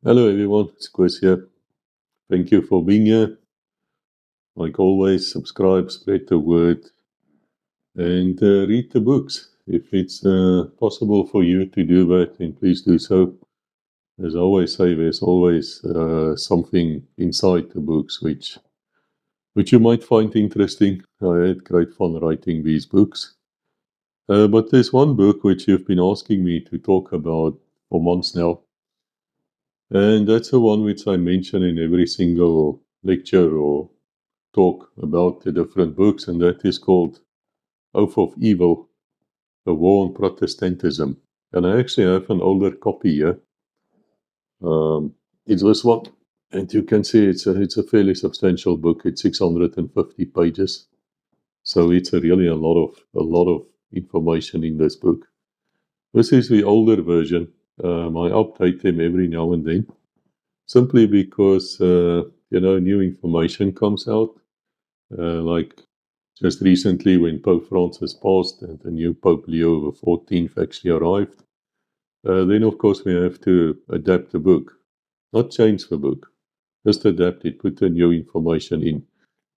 Hello everyone, it's Chris here. Thank you for being here. Like always, subscribe, spread the word, and read the books. If it's possible for you to do that, then please do so. As I always say, there's always something inside the books which you might find interesting. I had great fun writing these books. But there's one book which you've been asking me to talk about for months now, and that's the one which I mention in every single lecture or talk about the different books, and that is called Oath of Evil, A War on Protestantism. And I actually have an older copy here. It's this one, and you can see it's a fairly substantial book. It's 650 pages, so it's really a lot of information in this book. This is the older version. I update them every now and then, simply because new information comes out. Like just recently, when Pope Francis passed and the new Pope Leo XIV actually arrived, then of course we have to adapt the book, not change the book, just adapt it, put the new information in.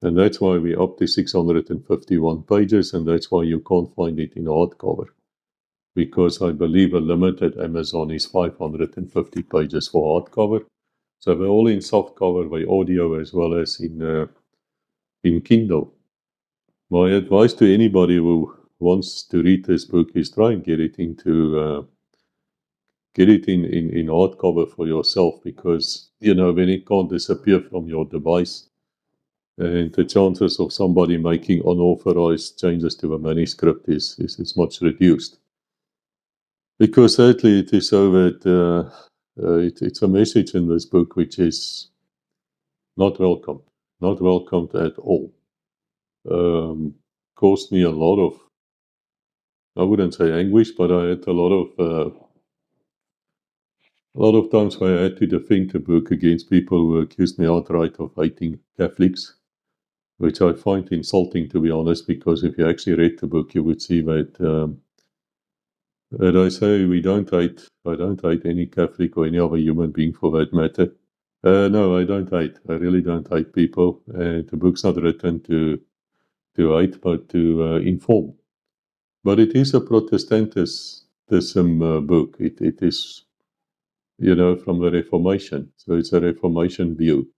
And that's why we up to 651 pages, and that's why you can't find it in hardcover. Because I believe a limit at Amazon is 550 pages for hardcover. So they're all in softcover by audio as well as in Kindle. My advice to anybody who wants to read this book is try and get it in hardcover for yourself, because then it can't disappear from your device, and the chances of somebody making unauthorized changes to a manuscript is much reduced. Because sadly, it is so that it's a message in this book which is not welcomed at all. Caused me a lot of, I wouldn't say anguish, but I had a lot of times where I had to defend the book against people who accused me outright of hating Catholics, which I find insulting, to be honest, because if you actually read the book, you would see that I say I don't hate any Catholic or any other human being for that matter. No, I don't hate. I really don't hate people. The book's not written to hate, but to inform. But it is a Protestantism book. It is, from the Reformation. So it's a Reformation view.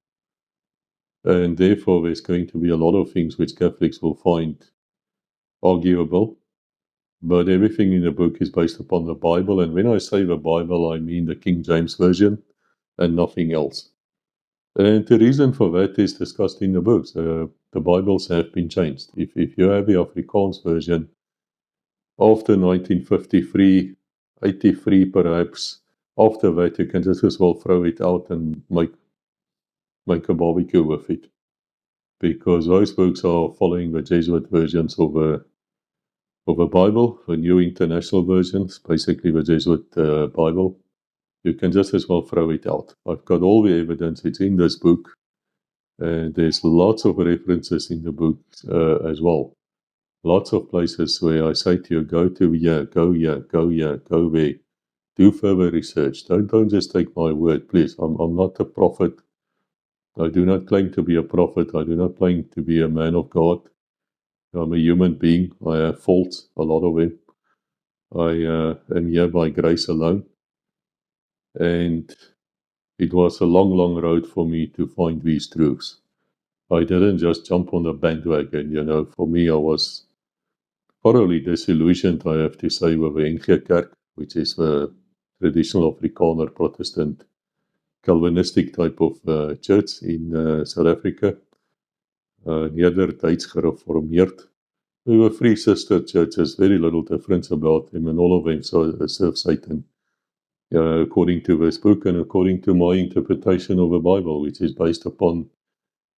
And therefore, there's going to be a lot of things which Catholics will find arguable. But everything in the book is based upon the Bible. And when I say the Bible, I mean the King James Version and nothing else. And the reason for that is discussed in the books. The Bibles have been changed. If you have the Afrikaans version, after 1953, 83 perhaps, after that you can just as well throw it out and make a barbecue with it. Because those books are following the Jesuit versions of the Bible, the New International Versions, basically the Jesuit Bible. You can just as well throw it out. I've got all the evidence. It's in this book. And there's lots of references in the book as well. Lots of places where I say to you, go to here, go here, go here, go there. Do further research. Don't just take my word, please. I'm not a prophet. I do not claim to be a prophet. I do not claim to be a man of God. I'm a human being. I have faults, a lot of them. I am here by grace alone. And it was a long, long road for me to find these truths. I didn't just jump on the bandwagon, For me, I was thoroughly disillusioned, I have to say, with the NG Kerk, which is the traditional Afrikaner Protestant Calvinistic type of church in South Africa. Nederduits gereformeerd. We were three sister churches, very little difference about them, and all of them serve Satan, according to this book and according to my interpretation of the Bible, which is based upon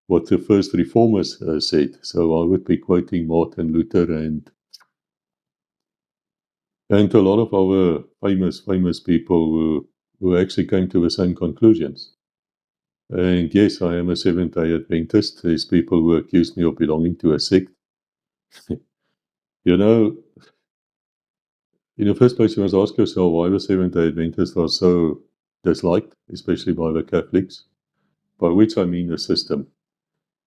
what the first reformers said. So I would be quoting Martin Luther and a lot of our famous people who actually came to the same conclusions. And yes, I am a Seventh-day Adventist. There's people who accuse me of belonging to a sect. In the first place, you must ask yourself why the Seventh-day Adventists are so disliked, especially by the Catholics, by which I mean the system,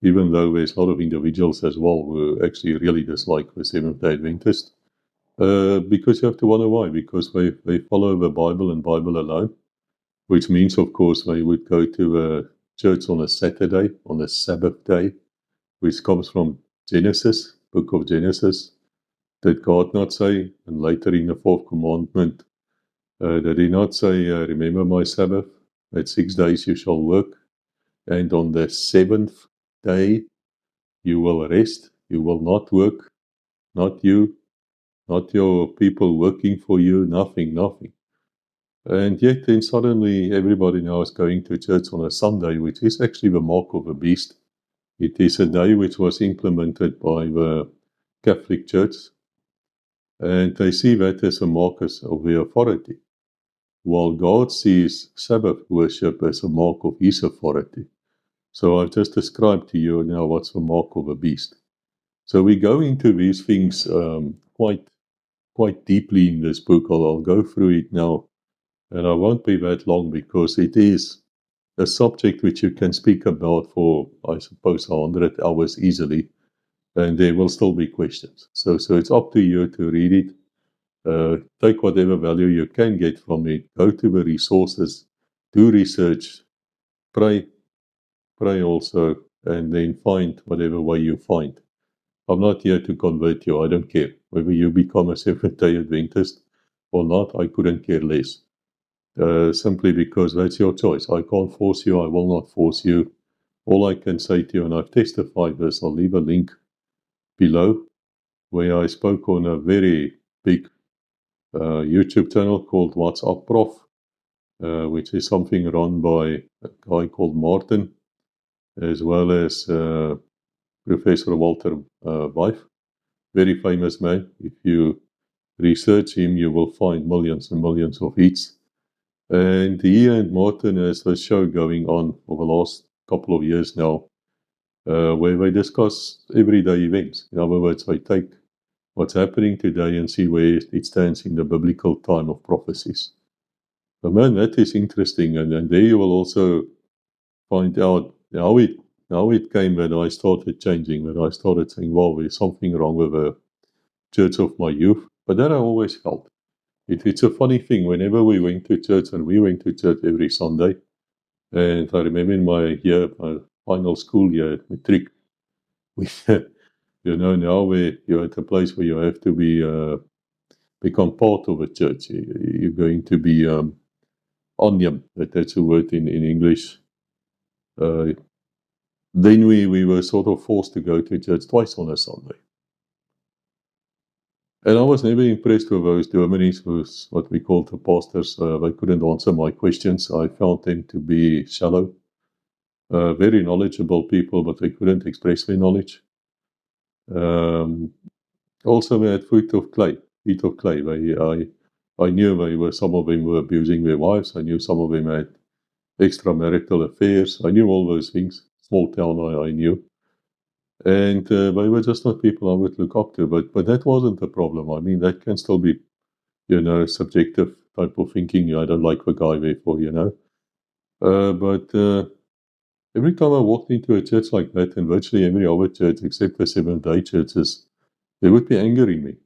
even though there's a lot of individuals as well who actually really dislike the Seventh-day Adventist. Because you have to wonder why. Because they follow the Bible and Bible alone, which means, of course, they would go to a church on a Saturday, on a Sabbath day, which comes from Genesis, book of Genesis. Did God not say, and later in the fourth commandment, did he not say, remember my Sabbath, that 6 days you shall work, and on the seventh day you will rest, you will not work, not you, not your people working for you, nothing. And yet then suddenly everybody now is going to church on a Sunday, which is actually the mark of the beast. It is a day which was implemented by the Catholic Church, and they see that as a mark of their authority, while God sees Sabbath worship as a mark of his authority. So I've just described to you now what's the mark of a beast. So we go into these things quite deeply in this book. I'll go through it now, and I won't be that long because it is a subject which you can speak about for, I suppose, 100 hours easily, and there will still be questions. So it's up to you to read it. Take whatever value you can get from it. Go to the resources, do research, pray also, and then find whatever way you find. I'm not here to convert you. I don't care whether you become a Seventh-day Adventist or not. I couldn't care less. Simply because that's your choice. I can't force you. I will not force you. All I can say to you, and I've testified this, I'll leave a link below where I spoke on a very big YouTube channel called What's Up Prof, which is something run by a guy called Martin, as well as Professor Walter Weiff, very famous man. If you research him, you will find millions and millions of hits. And he and Martin has a show going on for the last couple of years now, where they discuss everyday events. In other words, they take what's happening today and see where it stands in the biblical time of prophecies. But man, that is interesting. And there you will also find out how it came that I started changing, that I started saying, wow, there's something wrong with the church of my youth. But that I always felt. It's a funny thing. Whenever we went to church, and we went to church every Sunday, and I remember in my final school year at Matric, we, now you're at a place where you have to become part of a church. You're going to be onion, that's a word in English. Then we were sort of forced to go to church twice on a Sunday. And I was never impressed with those Germans, with what we call the pastors. They couldn't answer my questions. I found them to be shallow, very knowledgeable people, but they couldn't express their knowledge. Also, they had feet of clay. I knew some of them were abusing their wives. I knew some of them had extramarital affairs. I knew all those things. Small town, I knew. And they were just not people I would look up to. But that wasn't the problem. I mean, that can still be, subjective type of thinking. I don't like the guy, therefore, But every time I walked into a church like that, and virtually every other church except the Seventh-day churches, there would be anger in me.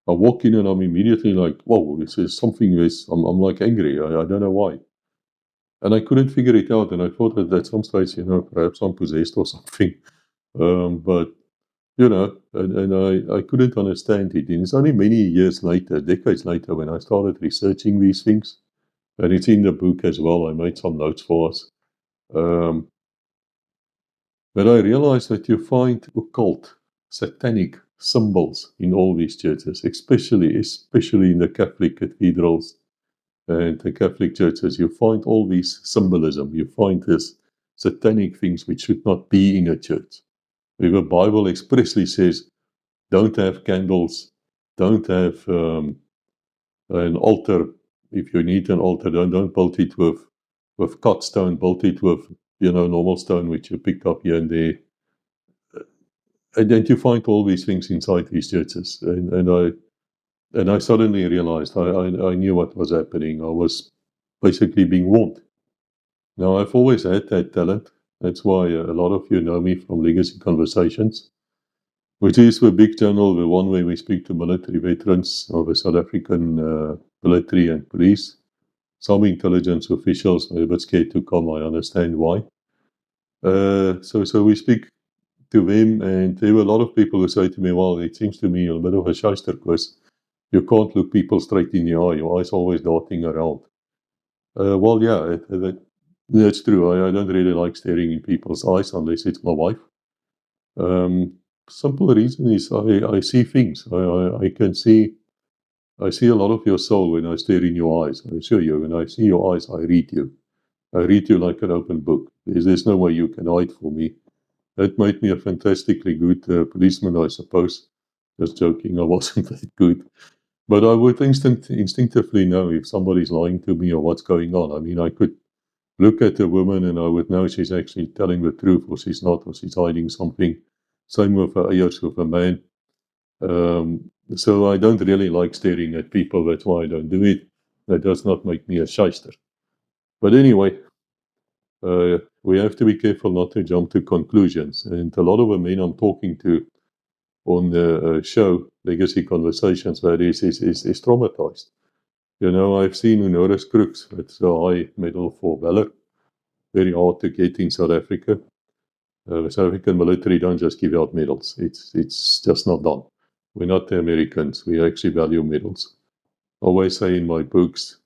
I walk in and I'm immediately like, whoa, this is something I'm like angry. I don't know why. And I couldn't figure it out. And I thought that at some stage, perhaps I'm possessed or something. But, and I couldn't understand it. And it's only many years later, decades later, when I started researching these things. And it's in the book as well. I made some notes for us. But I realized that you find occult, satanic symbols in all these churches, especially in the Catholic cathedrals and the Catholic churches. You find all these symbolism. You find this satanic things which should not be in a church. The Bible expressly says, don't have candles, don't have an altar. If you need an altar, don't build it with cut stone, build it with normal stone which you picked up here and there. And you find all these things inside these churches, and I suddenly realized I knew what was happening. I was basically being warned. Now, I've always had that talent. That's why a lot of you know me from Legacy Conversations, which is the big channel, the one where we speak to military veterans of the South African military and police. Some intelligence officials are a bit scared to come. I understand why. So we speak to them, and there were a lot of people who say to me, well, it seems to me you're a bit of a shyster because you can't look people straight in the eye. Your eyes always darting around. Well, yeah, that's true. I don't really like staring in people's eyes unless it's my wife. Simple reason is I see things. I can see. I see a lot of your soul when I stare in your eyes. I assure you, when I see your eyes, I read you. I read you like an open book. There's no way you can hide from me. That made me a fantastically good policeman, I suppose. Just joking, I wasn't that good. But I would instinctively know if somebody's lying to me or what's going on. I mean, I could look at a woman and I would know she's actually telling the truth or she's not, or she's hiding something. Same with her ears with a man. So I don't really like staring at people. That's why I don't do it. That does not make me a shyster. But anyway, we have to be careful not to jump to conclusions. And a lot of the men I'm talking to on the show, Legacy Conversations, that is traumatized. You know, I've seen Honoris Crux, it's a high medal for valor, very hard to get in South Africa. The South African military don't just give out medals. It's just not done. We're not the Americans. We actually value medals. I always say in my books,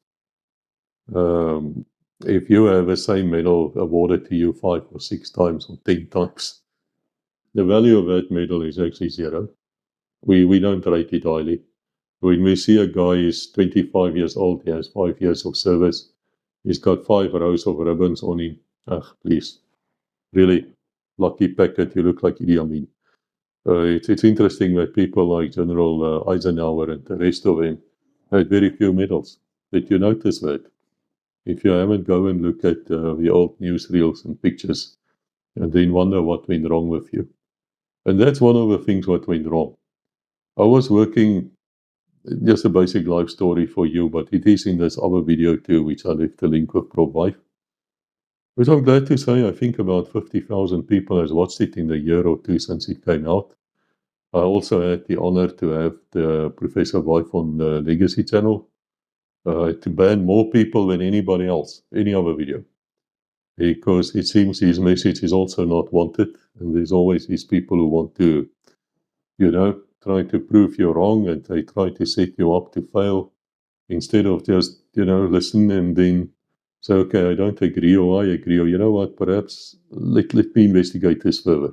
if you have the same medal awarded to you 5 or 6 times or 10 times, the value of that medal is actually zero. We don't rate it highly. When we see a guy is 25 years old, he has 5 years of service, he's got 5 rows of ribbons on him. Please. Really, lucky packet, you look like Idi Amin. It's interesting that people like General Eisenhower and the rest of them had very few medals. Did you notice that? If you haven't, go and look at the old newsreels and pictures and then wonder what went wrong with you. And that's one of the things what went wrong. I was working, just a basic life story for you, but it is in this other video too, which I left the link with Prof. Wife. Which I'm glad to say, I think about 50,000 people has watched it in the year or two since it came out. I also had the honor to have the Professor Wife on the Legacy channel to ban more people than anybody else, any other video. Because it seems his message is also not wanted, and there's always these people who want to, you know, try to prove you're wrong, and they try to set you up to fail instead of just, you know, listen and then say, okay, I don't agree, or I agree, or you know what, perhaps let me investigate this further,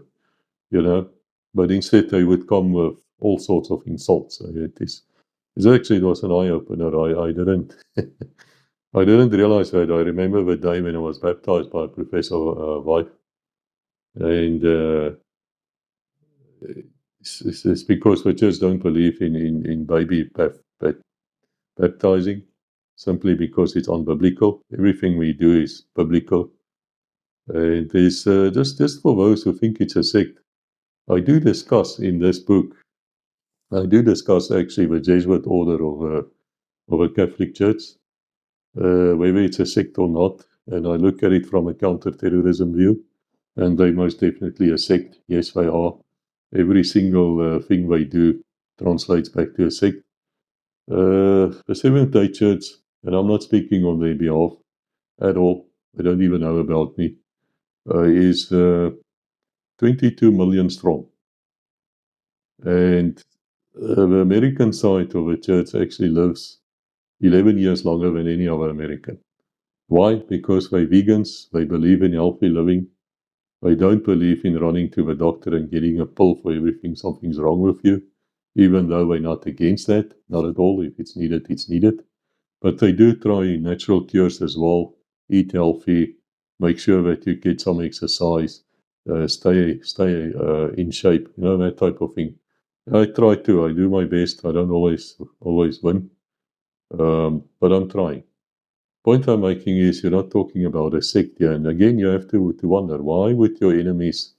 you know. But instead they would come with all sorts of insults. It actually was an eye-opener. I didn't I didn't realize that. I remember the day when I was baptized by Professor Wife, and it's because we just don't believe in baby baptizing, simply because it's unbiblical. Everything we do is biblical. And there's just for those who think it's a sect, I do discuss in this book, I do discuss actually the Jesuit order of a Catholic Church, whether it's a sect or not, and I look at it from a counter-terrorism view, and they most definitely a sect. Yes, they are. Every single thing they do translates back to a sect. The Seventh-day Church, and I'm not speaking on their behalf at all, they don't even know about me, is 22 million strong. And the American side of the church actually lives 11 years longer than any other American. Why? Because they're vegans, they believe in healthy living, they don't believe in running to the doctor and getting a pill for everything, something's wrong with you, even though they're not against that, not at all. If it's needed, it's needed. But they do try natural cures as well, eat healthy, make sure that you get some exercise, stay in shape, you know, that type of thing. I try to. I do my best. I don't always win, but I'm trying. Point I'm making is you're not talking about a sect here, and again you have to wonder why would your enemies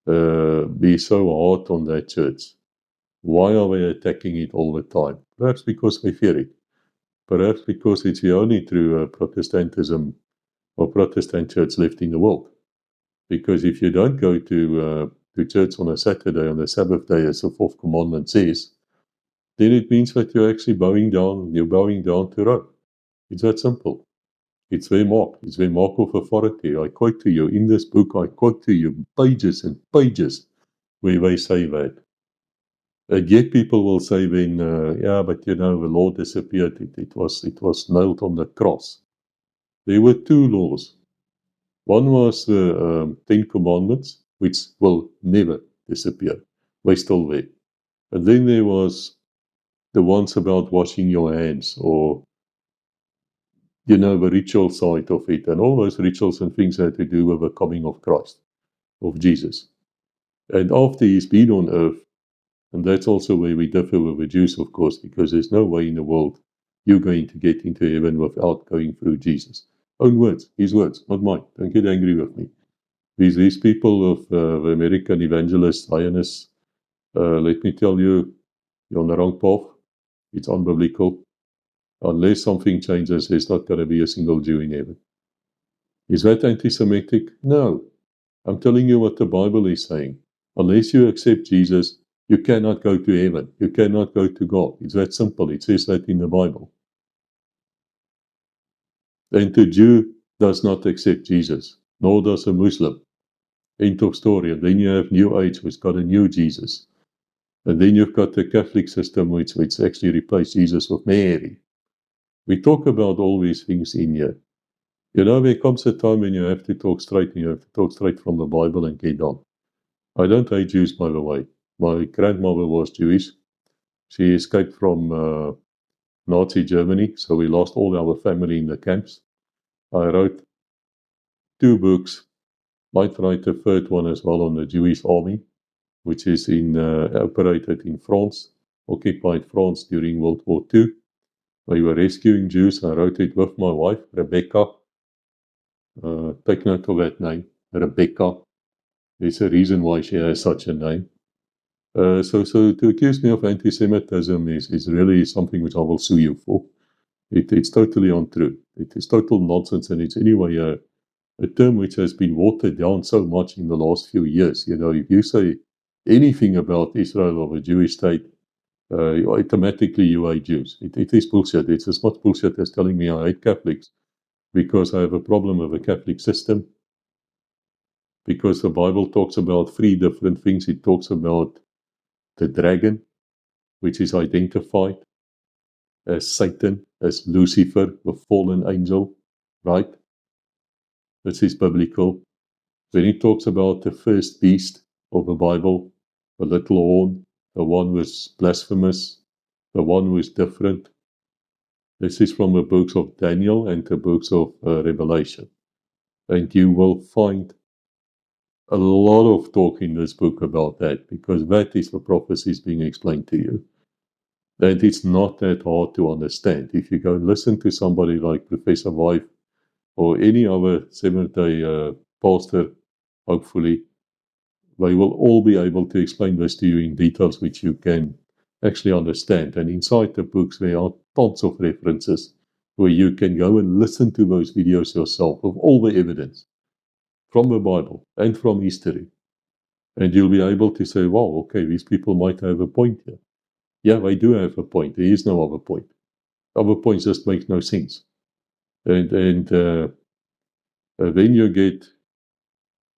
be so hard on that church? Why are they attacking it all the time? Perhaps because they fear it. Perhaps because it's the only true Protestantism or Protestant church left in the world. Because if you don't go to church on a Saturday, on the Sabbath day, as the fourth commandment says, then it means that you're actually bowing down to Rome. It's that simple. It's their mark. It's their mark of authority. I quote to you, in this book, I quote to you pages and pages where they say that. Yet people will say then, yeah, but the Lord disappeared. It was nailed on the cross. There were two laws. One was the 10 Commandments, which will never disappear. They're still there. And then there was the ones about washing your hands, or, the ritual side of it. And all those rituals and things had to do with the coming of Christ, of Jesus. And after he's been on earth, and that's also where we differ with the Jews, of course, because there's no way in the world you're going to get into heaven without going through Jesus. Own words, his words, not mine. Don't get angry with me. These people of the American evangelists, Zionists, let me tell you, you're on the wrong path. It's unbiblical. Unless something changes, there's not going to be a single Jew in heaven. Is that anti-Semitic? No. I'm telling you what the Bible is saying. Unless you accept Jesus, you cannot go to heaven. You cannot go to God. It's that simple. It says that in the Bible. And the Jew does not accept Jesus, nor does a Muslim. End of story. And then you have New Age, which got a new Jesus. And then you've got the Catholic system, which actually replaced Jesus with Mary. We talk about all these things in here. There comes a time when you have to talk straight, and you have to talk straight from the Bible and get on. I don't hate Jews, by the way. My grandmother was Jewish. She escaped from Nazi Germany, so we lost all our family in the camps. I wrote 2 books. Might write a third one as well on the Jewish army, which is operated in France, occupied France during World War II. We were rescuing Jews. I wrote it with my wife, Rebecca. Take note of that name, Rebecca. There's a reason why she has such a name. So to accuse me of anti-Semitism is really something which I will sue you for. It's totally untrue. It is total nonsense, and it's anyway a term which has been watered down so much in the last few years. If you say anything about Israel or the Jewish state, automatically you hate Jews. It is bullshit. It's as much bullshit as telling me I hate Catholics because I have a problem with the Catholic system. Because the Bible talks about 3 different things. It talks about the dragon, which is identified as Satan, as Lucifer, the fallen angel, right? This is biblical. Then it talks about the first beast of the Bible, the little horn, the one who is blasphemous, the one who is different. This is from the books of Daniel and the books of Revelation. And you will find a lot of talk in this book about that, because that is the prophecies being explained to you. And it's not that hard to understand. If you go and listen to somebody like Professor Wife or any other Seventh-day pastor, hopefully, they will all be able to explain this to you in details which you can actually understand. And inside the books, there are tons of references where you can go and listen to those videos yourself with all the evidence from the Bible and from history. And you'll be able to say, wow, okay, these people might have a point here. Yeah, they do have a point. There is no other point. Other points just make no sense. And then you get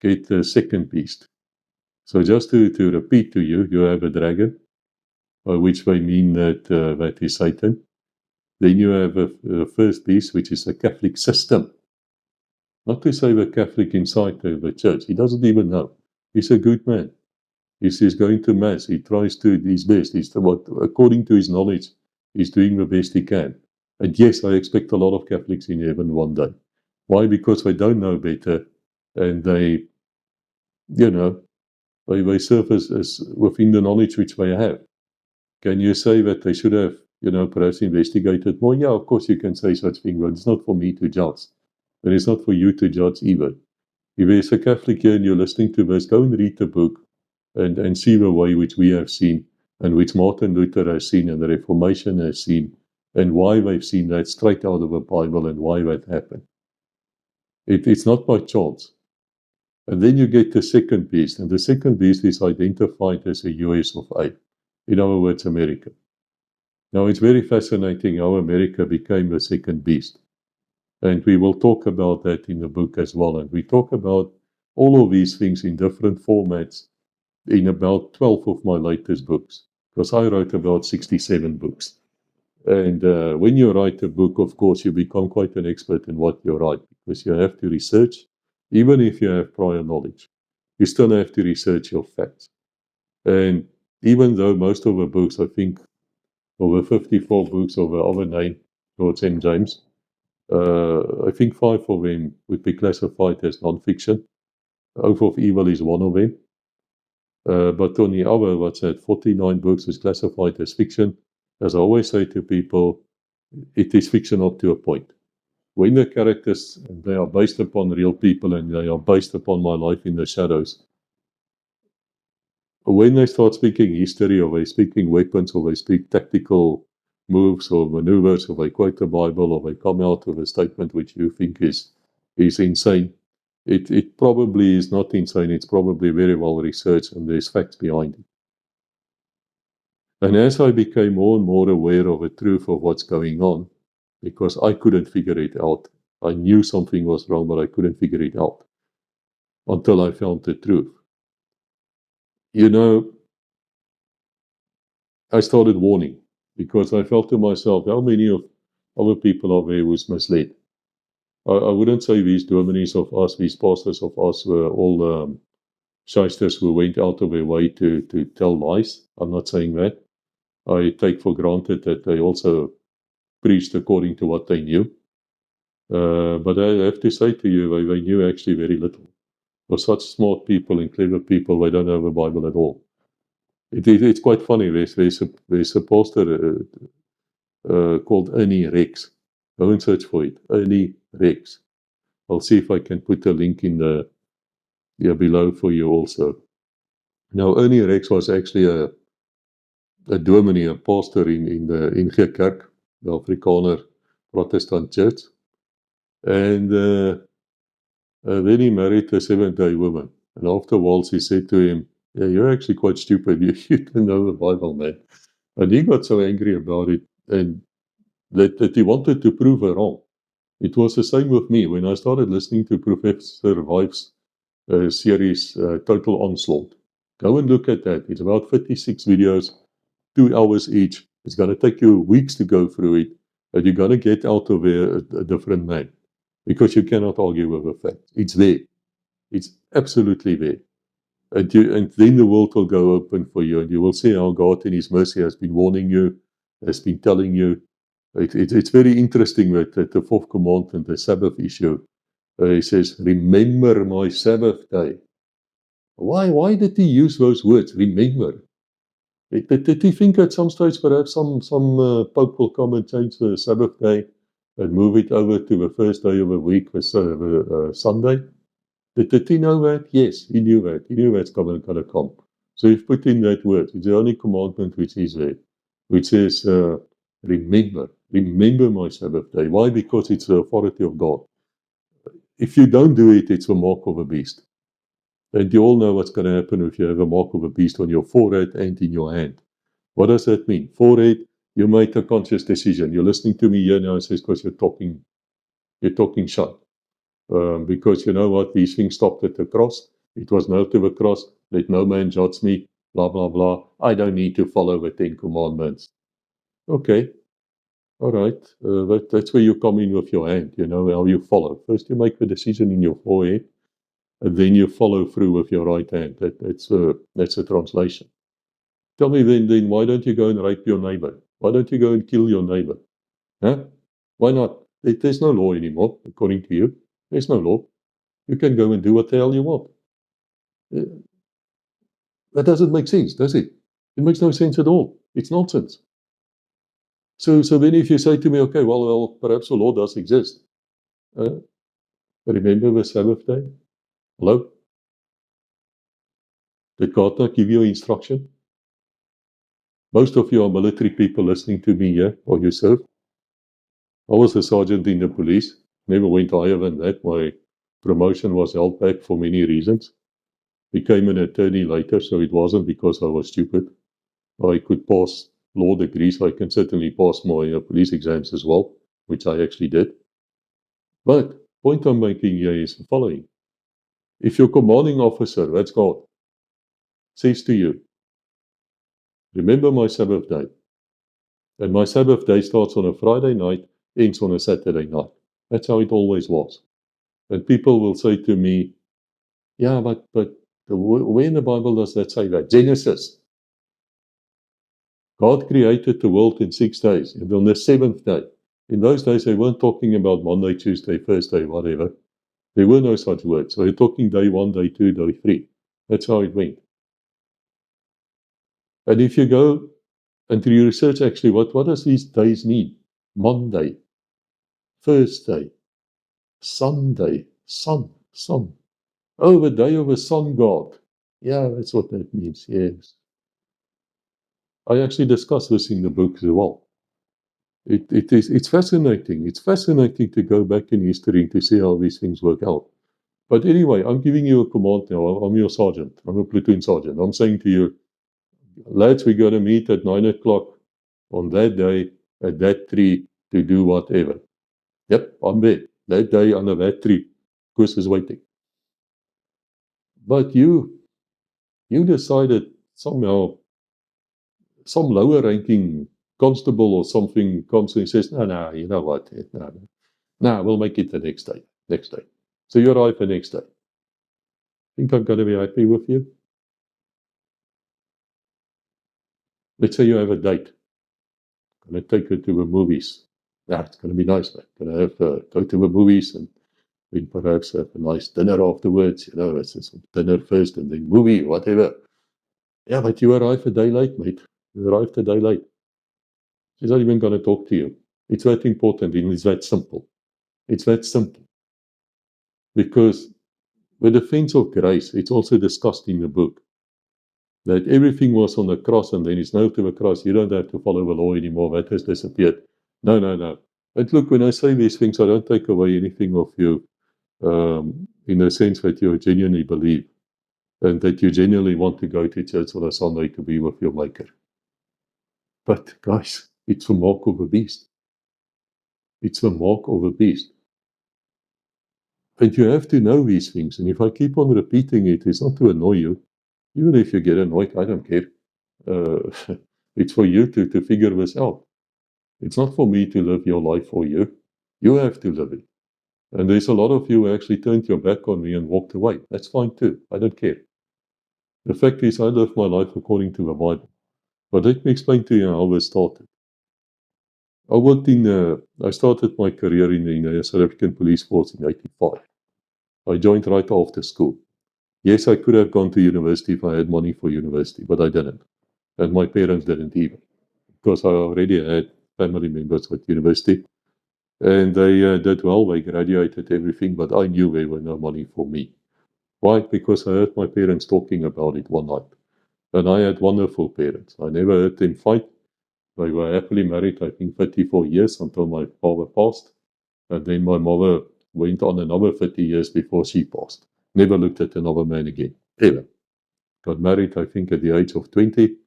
the second beast. So just to repeat to you, you have a dragon, by which they mean that is Satan. Then you have a first beast, which is the Catholic system. Not to say the Catholic inside the church. He doesn't even know. He's a good man. He's going to Mass. He tries to his best. According to his knowledge, he's doing the best he can. And yes, I expect a lot of Catholics in heaven one day. Why? Because they don't know better, and they serve as within the knowledge which they have. Can you say that they should have, perhaps investigated more? Yeah, of course you can say such thing, but it's not for me to judge. And it's not for you to judge either. If there's a Catholic here and you're listening to this, go and read the book and see the way which we have seen and which Martin Luther has seen and the Reformation has seen and why they've seen that straight out of the Bible and why that happened. It's not by chance. And then you get the second beast, and the second beast is identified as the US of A. In other words, America. Now, it's very fascinating how America became the second beast. And we will talk about that in the book as well. And we talk about all of these things in different formats in about 12 of my latest books, because I wrote about 67 books. And when you write a book, of course, you become quite an expert in what you write, because you have to research, even if you have prior knowledge. You still have to research your facts. And even though most of the books, I think, over 54 books of the other name, George and James, I think 5 of them would be classified as non-fiction. Oath of Evil is one of them. But on the other, what's that, 49 books is classified as fiction. As I always say to people, it is fiction up to a point. When the characters, they are based upon real people and they are based upon my life in the shadows, when they start speaking history, or they speaking weapons, or they speak tactical moves or maneuvers, or they quote the Bible, or they come out with a statement which you think is insane, it probably is not insane. It's probably very well researched and there's facts behind it. And as I became more and more aware of the truth of what's going on, because I couldn't figure it out, I knew something was wrong, but I couldn't figure it out until I found the truth. You know, I started warning, because I felt to myself, how many of other people are there who's misled? I wouldn't say these dominies of us, these pastors of us were all shysters who went out of their way to tell lies. I'm not saying that. I take for granted that they also preached according to what they knew. But I have to say to you, they knew actually very little. For such smart people and clever people, they don't know the Bible at all. It's quite funny. There's a pastor called Ernie Rex. Go and search for it. Ernie Rex. I'll see if I can put a link in the below for you also. Now, Ernie Rex was actually a dominee, a pastor in NG Kerk, the Afrikaner Protestant church. And then he married a Seventh-day woman. And after a while, she said to him, yeah, you're actually quite stupid. You don't know the Bible, man. And he got so angry about it, and that he wanted to prove her wrong. It was the same with me. When I started listening to Professor Vibes' series, Total Onslaught, go and look at that. It's about 56 videos, 2 hours each. It's going to take you weeks to go through it, but you're going to get out of there a different man, because you cannot argue with the fact. It's there. It's absolutely there. And then the world will go open for you, and you will see how God in His mercy has been warning you, has been telling you. It's very interesting that the fourth commandment, the Sabbath issue, he says, remember my Sabbath day. Why did he use those words, remember? Did he think at some stage perhaps some Pope will come and change the Sabbath day and move it over to the first day of the week, Sunday? Did he know that? Yes, he knew that. He knew that's going to come. So he's put in that word. It's the only commandment which is there, which says, remember my Sabbath day. Why? Because it's the authority of God. If you don't do it, it's the mark of a beast. And you all know what's going to happen if you have a mark of a beast on your forehead and in your hand. What does that mean? Forehead, you make a conscious decision. You're listening to me here now, it says, because you're talking shut. Because you know what? These things stopped at the cross. It was nailed to the cross. Let no man judge me. Blah, blah, blah. I don't need to follow the 10 commandments. Okay. All right. That's where you come in with your hand. You know how you follow. First, you make the decision in your forehead, and then you follow through with your right hand. That's a translation. Tell me then, why don't you go and rape your neighbor? Why don't you go and kill your neighbor? Huh? Why not? There's no law anymore, according to you. There's no law. You can go and do what the hell you want. That doesn't make sense, does it? It makes no sense at all. It's nonsense. So then if you say to me, okay, well, perhaps the law does exist. Remember the Sabbath day? Hello? Did God not give you instruction? Most of you are military people listening to me here, or you serve. I was a sergeant in the police, never went higher than that. My promotion was held back for many reasons. Became an attorney later, so it wasn't because I was stupid. I could pass law degrees. I can certainly pass my police exams as well, which I actually did. But point I'm making here is the following. If your commanding officer, that's God, says to you, remember my Sabbath day, and my Sabbath day starts on a Friday night, ends on a Saturday night. That's how it always was. And people will say to me, yeah, but where in the Bible does that say that? Genesis. God created the world in 6 days, and on the 7th day. In those days, they weren't talking about Monday, Tuesday, Thursday, whatever. There were no such words. They were talking day 1, day 2, day 3. That's how it went. And if you go and you research actually, what does these days mean? Monday, Thursday, Sunday, sun. Oh, the day of a sun god. Yeah, that's what that means, yes. I actually discuss this in the book as well. It's fascinating. It's fascinating to go back in history and to see how these things work out. But anyway, I'm giving you a command now. I'm your sergeant. I'm a platoon sergeant. I'm saying to you, lads, we're going to meet at 9 o'clock on that day at that tree to do whatever. Yep, I'm there. That day under that tree. Chris is waiting. But you decided somehow, some lower ranking constable or something comes and says, no, you know what? No, we'll make it the next day. So you arrive the next day. Think I'm going to be happy with you? Let's say you have a date. I'm going to take her to the movies. Yeah, it's going to be nice, man. Going to have go to the movies and then perhaps have a nice dinner afterwards. You know, it's dinner first and then movie, whatever. Yeah, but you arrive a day late, mate. You arrived a day late. She's not even going to talk to you. It's that important and it's that simple. It's that simple. Because the defense of grace, it's also discussed in the book that everything was on the cross and then it's nailed to the cross. You don't have to follow the law anymore. That has disappeared. No. And look, when I say these things, I don't take away anything of you in the sense that you genuinely believe and that you genuinely want to go to church on a Sunday to be with your Maker. But guys, it's the mark of a beast. It's the mark of a beast. And you have to know these things. And if I keep on repeating it, it's not to annoy you. Even if you get annoyed, I don't care. It's for you to figure this out. It's not for me to live your life for you. You have to live it. And there's a lot of you who actually turned your back on me and walked away. That's fine too. I don't care. The fact is, I live my life according to the Bible. But let me explain to you how this started. I started my career in the South African Police Force in 1985. I joined right after school. Yes, I could have gone to university if I had money for university, but I didn't. And my parents didn't either, because I already had family members at university. And they did well, they graduated everything, but I knew there were no money for me. Why? Because I heard my parents talking about it one night. And I had wonderful parents. I never heard them fight. They were happily married, I think, 34 years until my father passed. And then my mother went on another 30 years before she passed. Never looked at another man again, ever. Got married, I think, at the age of 20.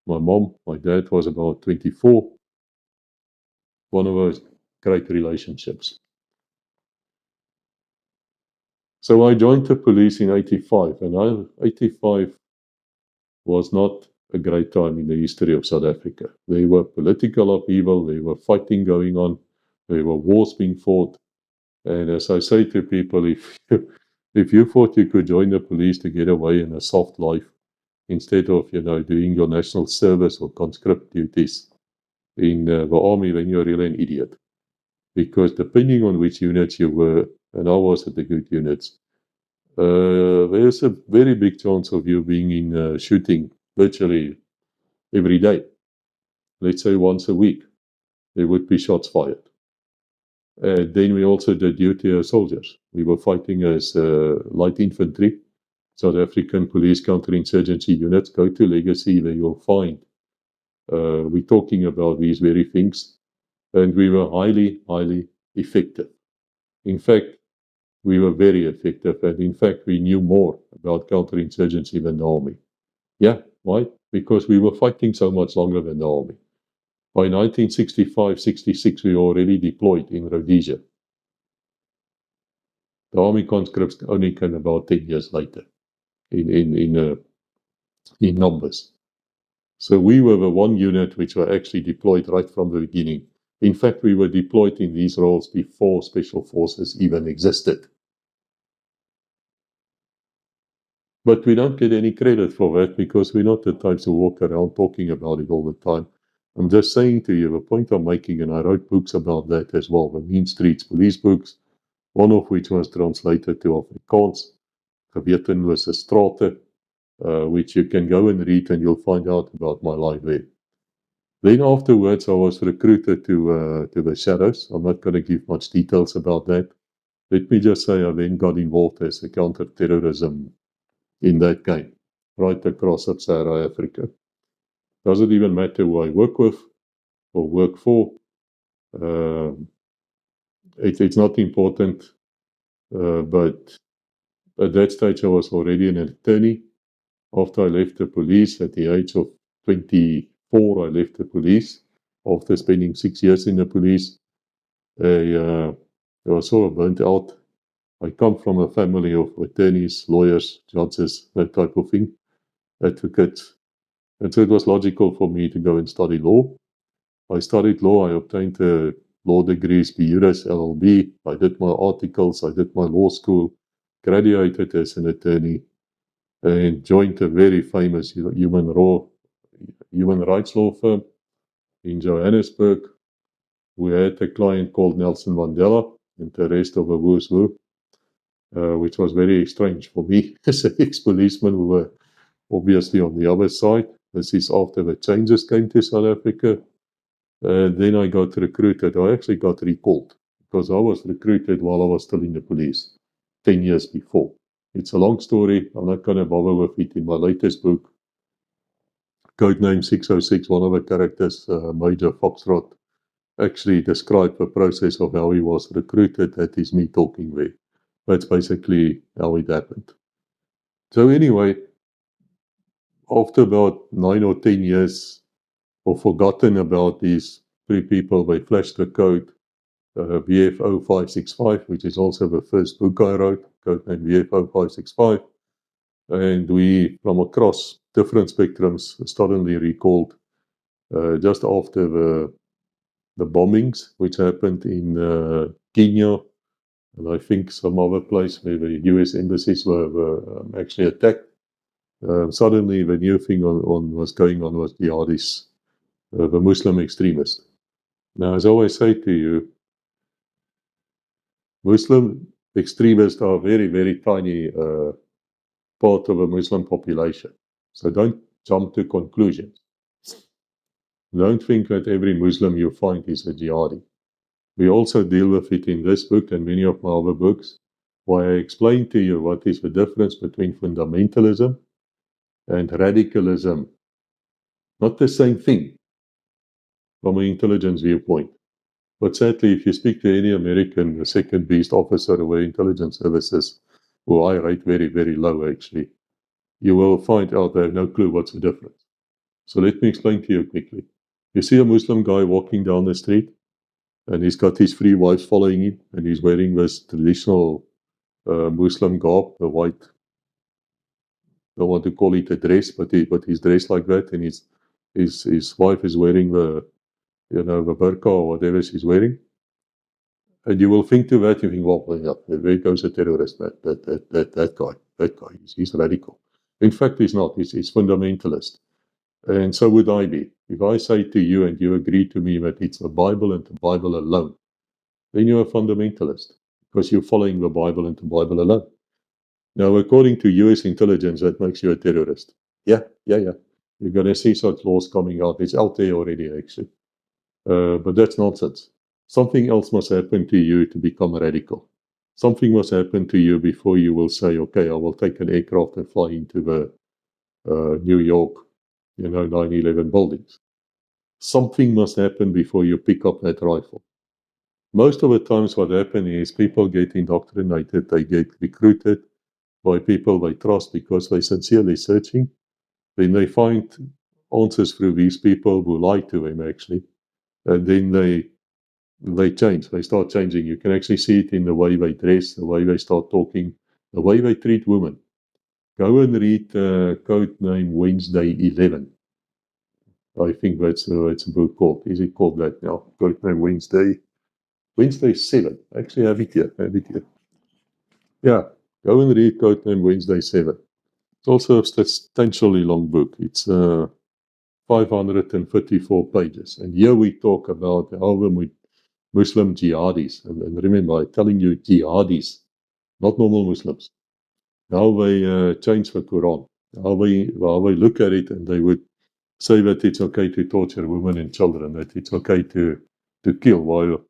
My dad was about 24. One of those great relationships. So I joined the police in 85, and 85 was not a great time in the history of South Africa. There were political upheaval, there were fighting going on, there were wars being fought. And as I say to people, if you thought you could join the police to get away in a soft life, instead of, doing your national service or conscript duties in the army, then you're really an idiot. Because depending on which units you were, and I was at the good units, there's a very big chance of you being in shooting virtually every day. Let's say once a week, there would be shots fired. Then we also did duty as soldiers. We were fighting as light infantry. South African Police Counterinsurgency Units. Go to Legacy, there you'll find we're talking about these very things. And we were highly, highly effective. In fact, we were very effective. And in fact, we knew more about counterinsurgency than the army. Yeah, why? Because we were fighting so much longer than the army. By 1965-66, we were already deployed in Rhodesia. The army conscripts only came about 10 years later in numbers. So we were the one unit which were actually deployed right from the beginning. In fact, we were deployed in these roles before Special Forces even existed. But we don't get any credit for that because we're not the types who walk around talking about it all the time. I'm just saying to you, the point I'm making, and I wrote books about that as well, the Mean Streets police books, one of which was translated to Afrikaans, Gewetenlose Strate, which you can go and read and you'll find out about my life there. Then afterwards, I was recruited to the Shadows. I'm not going to give much details about that. Let me just say I then got involved as a counter-terrorism in that game, right across Sub-Saharan Africa. Doesn't even matter who I work with or work for. It's not important, but at that stage I was already an attorney. After I left the police at the age of 24, I left the police after spending 6 years in the police. I was sort of burnt out. I come from a family of attorneys, lawyers, judges, that type of thing, advocates. And so it was logical for me to go and study law. I studied law. I obtained a law degrees, B.Juris, LLB. I did my articles. I did my law school, graduated as an attorney, and joined a very famous human rights law firm in Johannesburg. We had a client called Nelson Mandela and the rest of the who's who, which was very strange for me as an ex-policeman who were obviously on the other side. This is after the changes came to South Africa. Then I got recruited. I actually got recalled because I was recruited while I was still in the police 10 years before. It's a long story. I'm not going to bother with it in my latest book. Codename 606, one of the characters, Major Foxtrot, actually described the process of how he was recruited. That is me talking there. That's basically how it happened. So anyway, after about 9 or 10 years of forgotten about these three people, they flashed the code VFO 565, which is also the first book I wrote, codename VFO 565. And we, from across different spectrums, suddenly recalled just after the bombings, which happened in Kenya, and I think some other place where the US embassies were actually attacked. Suddenly, the new thing was going on was jihadis, the Muslim extremists. Now, as I always say to you, Muslim extremists are a very, very tiny part of the Muslim population. So don't jump to conclusions. Don't think that every Muslim you find is a jihadi. We also deal with it in this book and many of my other books, where I explain to you what is the difference between fundamentalism and radicalism. Not the same thing from an intelligence viewpoint. But sadly, if you speak to any American second beast officer or intelligence services, who I rate very, very low actually, you will find out they have no clue what's the difference. So let me explain to you quickly. You see a Muslim guy walking down the street, and he's got his three wives following him, and he's wearing this traditional Muslim garb, the white, I don't want to call it a dress, but he's dressed like that, and his wife is wearing the burqa or whatever she's wearing. And you will think to that, you think, well, there goes a terrorist, that guy, he's radical. In fact, he's not, he's fundamentalist. And so would I be. If I say to you and you agree to me that it's the Bible and the Bible alone, then you're a fundamentalist because you're following the Bible and the Bible alone. Now, according to US intelligence, that makes you a terrorist. Yeah. You're going to see such laws coming out. It's out there already, actually. But that's nonsense. Something else must happen to you to become a radical. Something must happen to you before you will say, okay, I will take an aircraft and fly into the New York, 9/11 buildings. something must happen before you pick up that rifle. Most of the times what happens is people get indoctrinated, they get recruited by people they trust because they're sincerely searching. Then they find answers through these people who lie to them, actually. And then they change. They start changing. You can actually see it in the way they dress, the way they start talking, the way they treat women. Go and read Code Name Wednesday 11. I think that's it's a book called. Is it called that now? Code Name Wednesday 7. Actually, have it here. Yeah, go and read Code Name Wednesday 7. It's also a substantially long book. It's 554 pages. And here we talk about how the Muslim jihadis, and remember, I'm telling you jihadis, not normal Muslims, how they change the Quran, how they look at it, and they would say that it's okay to torture women and children, that it's okay to kill, while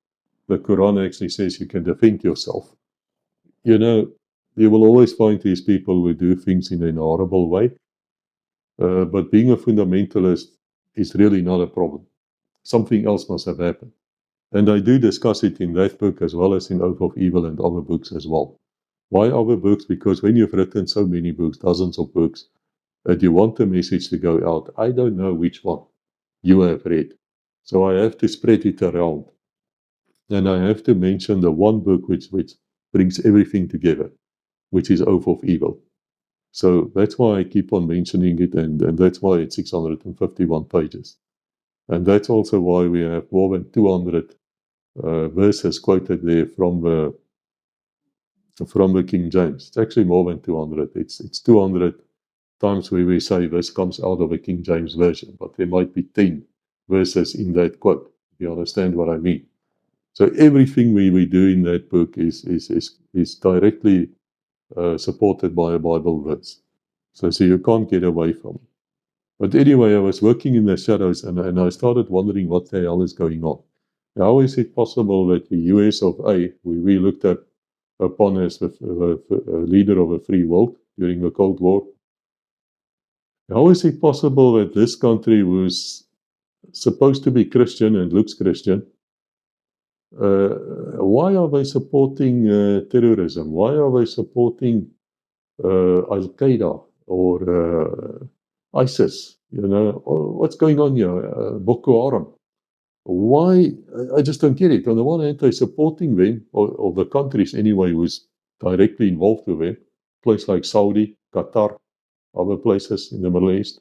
the Quran actually says you can defend yourself. You know, you will always find these people who do things in an horrible way, but being a fundamentalist is really not a problem. Something else must have happened. And I do discuss it in that book as well as in Oath of Evil and other books as well. Why other books? Because when you've written so many books, dozens of books, and you want the message to go out, I don't know which one you have read. So I have to spread it around. And I have to mention the one book which brings everything together, which is Oath of Evil. So that's why I keep on mentioning it, and that's why it's 651 pages. And that's also why we have more than 200 verses quoted there from the King James. It's actually more than 200. It's 200 times where we say this comes out of a King James version, but there might be 10 verses in that quote. You understand what I mean? So everything we do in that book is directly supported by a Bible verse. So you can't get away from it. But anyway, I was working in the shadows, and I started wondering what the hell is going on. How is it possible that the US of A, we looked upon as the leader of a free world during the Cold War, how is it possible that this country was supposed to be Christian and looks Christian? Why are they supporting terrorism? Why are they supporting Al-Qaeda or ISIS? You know, what's going on here? Boko Haram. Why? I just don't get it. On the one hand, they're supporting them, or the countries anyway, who's directly involved with them, places like Saudi, Qatar, other places in the Middle East.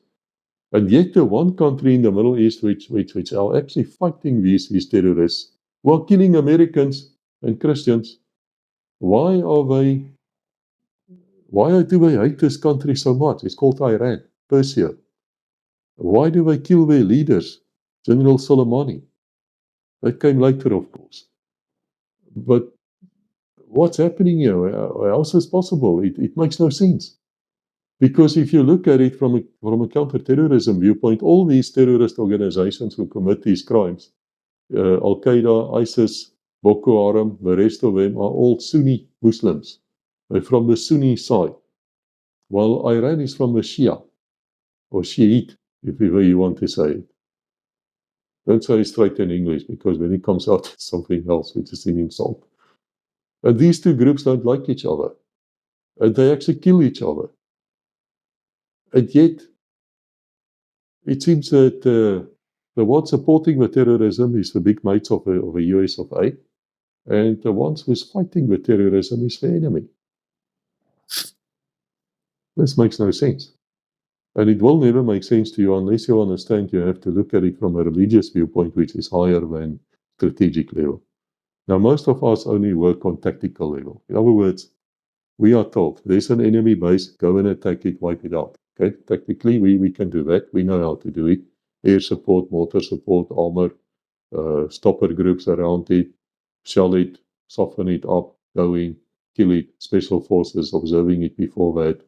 And yet the one country in the Middle East which are actually fighting these terrorists, who are killing Americans and Christians, why do they hate this country so much? It's called Iran, Persia. Why do they kill their leaders? General Soleimani. That came later, of course. But what's happening here? How is this possible? It makes no sense. Because if you look at it from a counter-terrorism viewpoint, all these terrorist organizations who commit these crimes, Al-Qaeda, ISIS, Boko Haram, the rest of them are all Sunni Muslims. They're from the Sunni side. While Iran is from the Shia, or Shiite, if you want to say it. Don't say it straight in English, because when it comes out, it's something else, which is an insult. And these two groups don't like each other. And they actually kill each other. And yet, it seems that the ones supporting the terrorism is the big mates of the US of A, and the ones who's fighting the terrorism is the enemy. This makes no sense. And it will never make sense to you unless you understand you have to look at it from a religious viewpoint, which is higher than strategic level. Now, most of us only work on tactical level. In other words, we are told there's an enemy base, go and attack it, wipe it out. Okay, technically we can do that. We know how to do it. Air support, mortar support, armor, stopper groups around it, shell it, soften it up, go in, kill it, special forces observing it before that,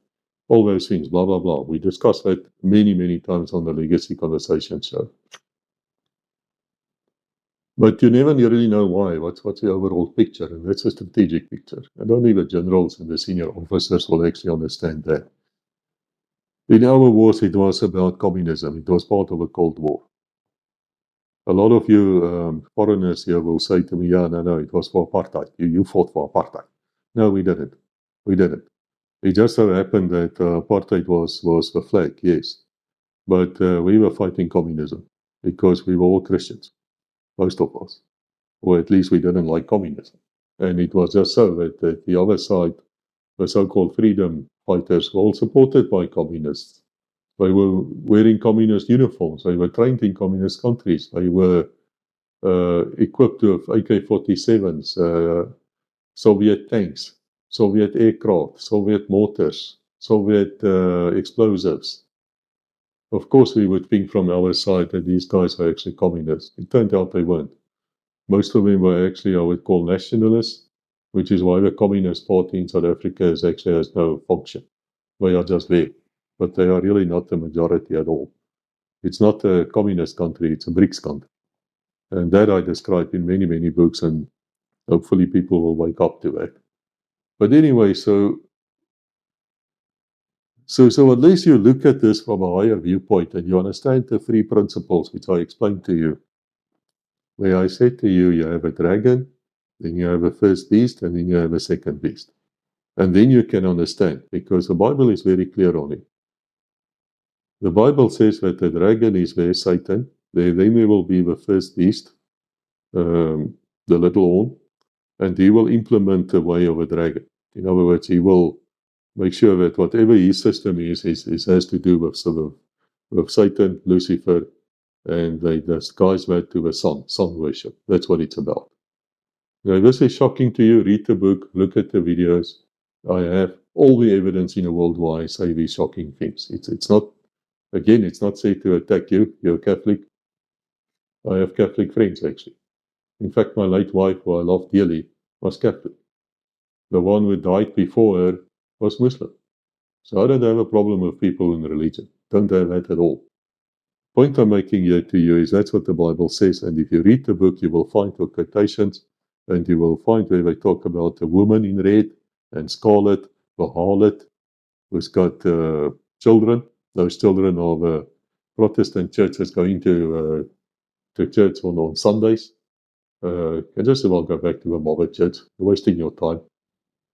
all those things, blah, blah, blah. We discussed that many, many times on the Legacy Conversation show. But you never really know why. What's the overall picture? And that's a strategic picture. And only the generals and the senior officers will actually understand that. In our wars, it was about communism. It was part of a Cold War. A lot of you foreigners here will say to me, yeah, no, it was for apartheid. You fought for apartheid. No, we didn't. We didn't. It just so happened that apartheid was the flag, yes. But we were fighting communism because we were all Christians, most of us. Or at least we didn't like communism. And it was just so that the other side, the so-called freedom fighters, were all supported by communists. They were wearing communist uniforms. They were trained in communist countries. They were equipped with AK-47s, Soviet tanks, Soviet aircraft, Soviet mortars, Soviet explosives. Of course, we would think from our side that these guys were actually communists. It turned out they weren't. Most of them were actually, I would call, nationalists, which is why the Communist Party in South Africa actually has no function. They are just there. But they are really not the majority at all. It's not a communist country, it's a BRICS country. And that I describe in many, many books, and hopefully people will wake up to that. But anyway, so unless you look at this from a higher viewpoint and you understand the three principles which I explained to you, where I said to you, you have a dragon, then you have a first beast, and then you have a second beast. And then you can understand, because the Bible is very clear on it. The Bible says that the dragon is where Satan, then there will be the first beast, the little horn, and he will implement the way of a dragon. In other words, he will make sure that whatever his system is has to do with Satan, Lucifer, and they disguise that to the sun worship. That's what it's about. Now, if this is shocking to you, read the book, look at the videos. I have all the evidence in the world why I say these shocking things. It's not, again, it's not said to attack you. You're Catholic. I have Catholic friends, actually. In fact, my late wife, who I love dearly, was Catholic. The one who died before her was Muslim. So I don't have a problem with people in religion. Don't have that at all. The point I'm making here to you is that's what the Bible says. And if you read the book, you will find the quotations, and you will find where they talk about the woman in red and scarlet, the harlot, who's got children. Those children are the Protestant churches going to church on Sundays. And just about go back to the mother church. You're wasting your time.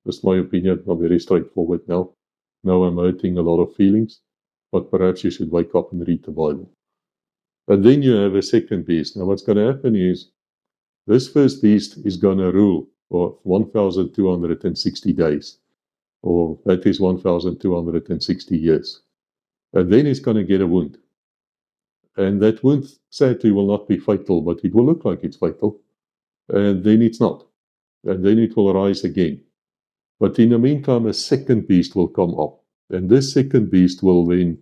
That's my opinion. I'm very straightforward now. Now I'm hurting a lot of feelings, but perhaps you should wake up and read the Bible. And then you have a second beast. Now what's going to happen is this first beast is going to rule for 1,260 days, or that is 1,260 years. And then it's going to get a wound. And that wound, sadly, will not be fatal, but it will look like it's fatal. And then it's not. And then it will rise again. But in the meantime, a second beast will come up. And this second beast will then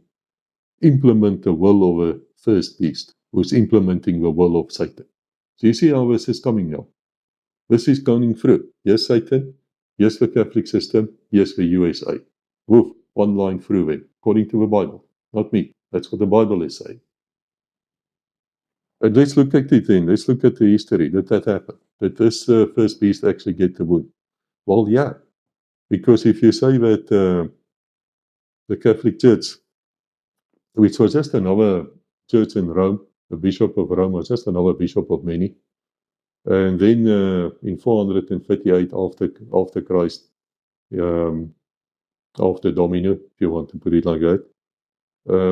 implement the will of a first beast, who's implementing the will of Satan. So you see how this is coming now. This is going through. Yes, Satan. Yes, the Catholic system. Yes, the USA. Woof, one line through it, according to the Bible. Not me. That's what the Bible is saying. And let's look at it then. Let's look at the history. Did that happen? Did this first beast actually get the wound? Well, yeah. Because if you say that the Catholic Church, which was just another church in Rome, the Bishop of Rome was just another bishop of many. And then in 438 after Christ, after Domino, if you want to put it like that,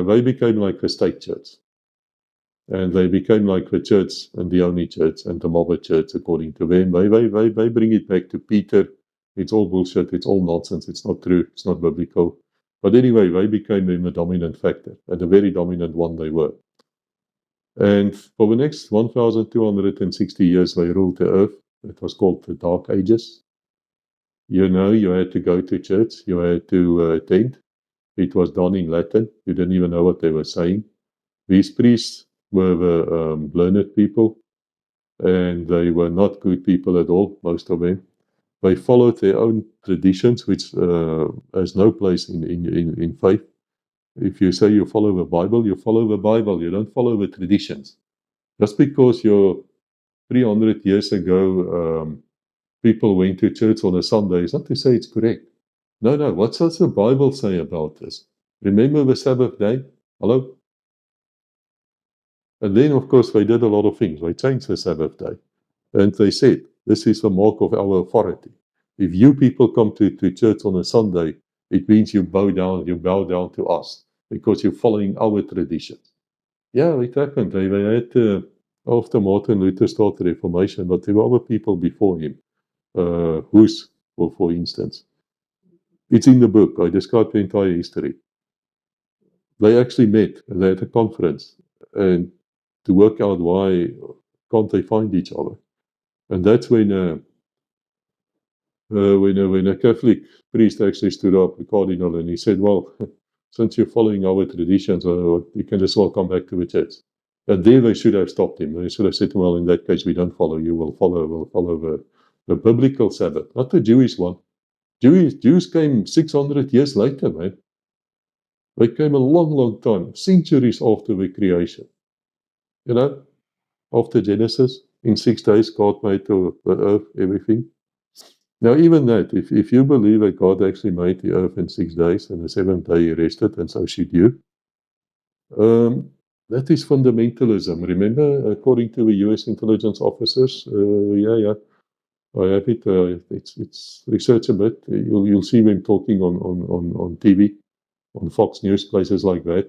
they became like the state church. And they became like the church and the only church and the mother church, according to them. They bring it back to Peter. It's all bullshit. It's all nonsense. It's not true. It's not biblical. But anyway, they became the dominant factor, and a very dominant one they were. And for the next 1,260 years, they ruled the earth. It was called the Dark Ages. You know, you had to go to church. You had to attend. It was done in Latin. You didn't even know what they were saying. These priests were the learned people, and they were not good people at all, most of them. They followed their own traditions, which has no place in faith. If you say you follow the Bible, you follow the Bible. You don't follow the traditions. Just because you're 300 years ago, people went to church on a Sunday, is not to say it's correct. No. What does the Bible say about this? Remember the Sabbath day? Hello? And then, of course, they did a lot of things. They changed the Sabbath day. And they said, this is the mark of our authority. If you people come to church on a Sunday, it means you bow down to us because you're following our traditions. Yeah, it happened. They had, after Martin Luther started the Reformation, but there were other people before him. Hus, for instance. It's in the book. I describe the entire history. They actually met and they had a conference and to work out why can't they find each other. And that's when a Catholic priest actually stood up, the cardinal, and he said, well, since you're following our traditions, you can just well come back to the church. And there they should have stopped him. They should have said, well, in that case, we don't follow you. We'll follow the biblical Sabbath, not the Jewish one. Jews came 600 years later, man. They came a long, long time, centuries after the creation. You know, after Genesis, in 6 days, God made the earth, everything. Now, even that, if you believe that God actually made the earth in 6 days and the seventh day he rested, and so should you, that is fundamentalism. Remember, according to the US intelligence officers, I have it. It's research a bit. You'll see them talking on TV, on Fox News, places like that.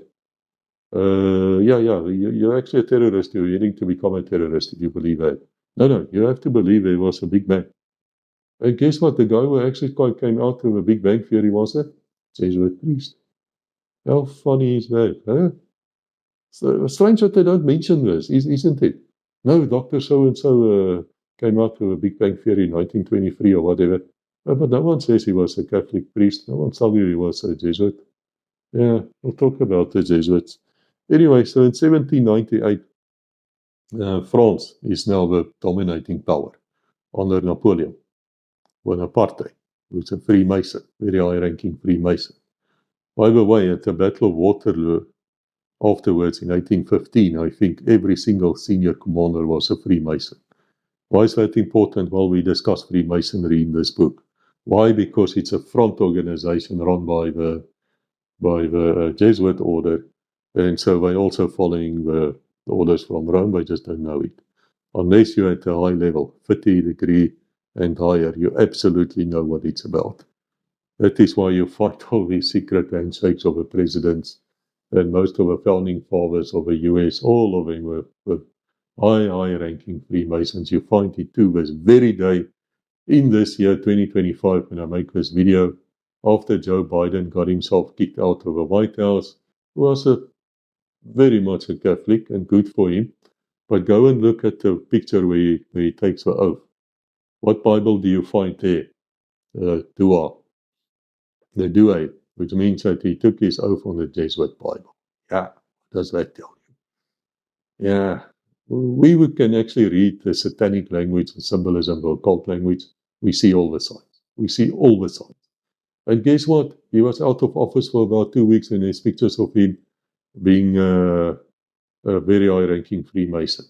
You're actually a terrorist. You're heading to become a terrorist if you believe that. No, you have to believe there was a Big Bang. And guess what? The guy who actually came out with a Big Bang theory was a Jesuit priest. How funny is that, huh? So strange that they don't mention this, isn't it? No, Dr. So-and-so came out with a Big Bang theory in 1923 or whatever. But no one says he was a Catholic priest. No one tells you he was a Jesuit. Yeah, we'll talk about the Jesuits. Anyway, so in 1798, France is now the dominating power under Napoleon. Bonaparte, who's a Freemason, very high-ranking Freemason. By the way, at the Battle of Waterloo, afterwards in 1815, I think every single senior commander was a Freemason. Why is that important? Well, we discuss Freemasonry in this book. Why? Because it's a front organization run by the Jesuit order, and so they're also following the orders from Rome. They just don't know it. Unless you're at a high level, 50 degree and higher, you absolutely know what it's about. That is why you find all these secret handshakes of the presidents and most of the founding fathers of the US, all of them were high-ranking Freemasons. You find it too this very day in this year, 2025, when I make this video, after Joe Biden got himself kicked out of the White House, who was very much a Catholic and good for him. But go and look at the picture where he takes the oath. What Bible do you find there? Dua. The Dua, which means that he took his oath on the Jesuit Bible. Yeah, what does that tell you? Yeah, we can actually read the satanic language, the symbolism, the occult language. We see all the signs. We see all the signs. And guess what? He was out of office for about 2 weeks, and there's pictures of him being a very high-ranking Freemason.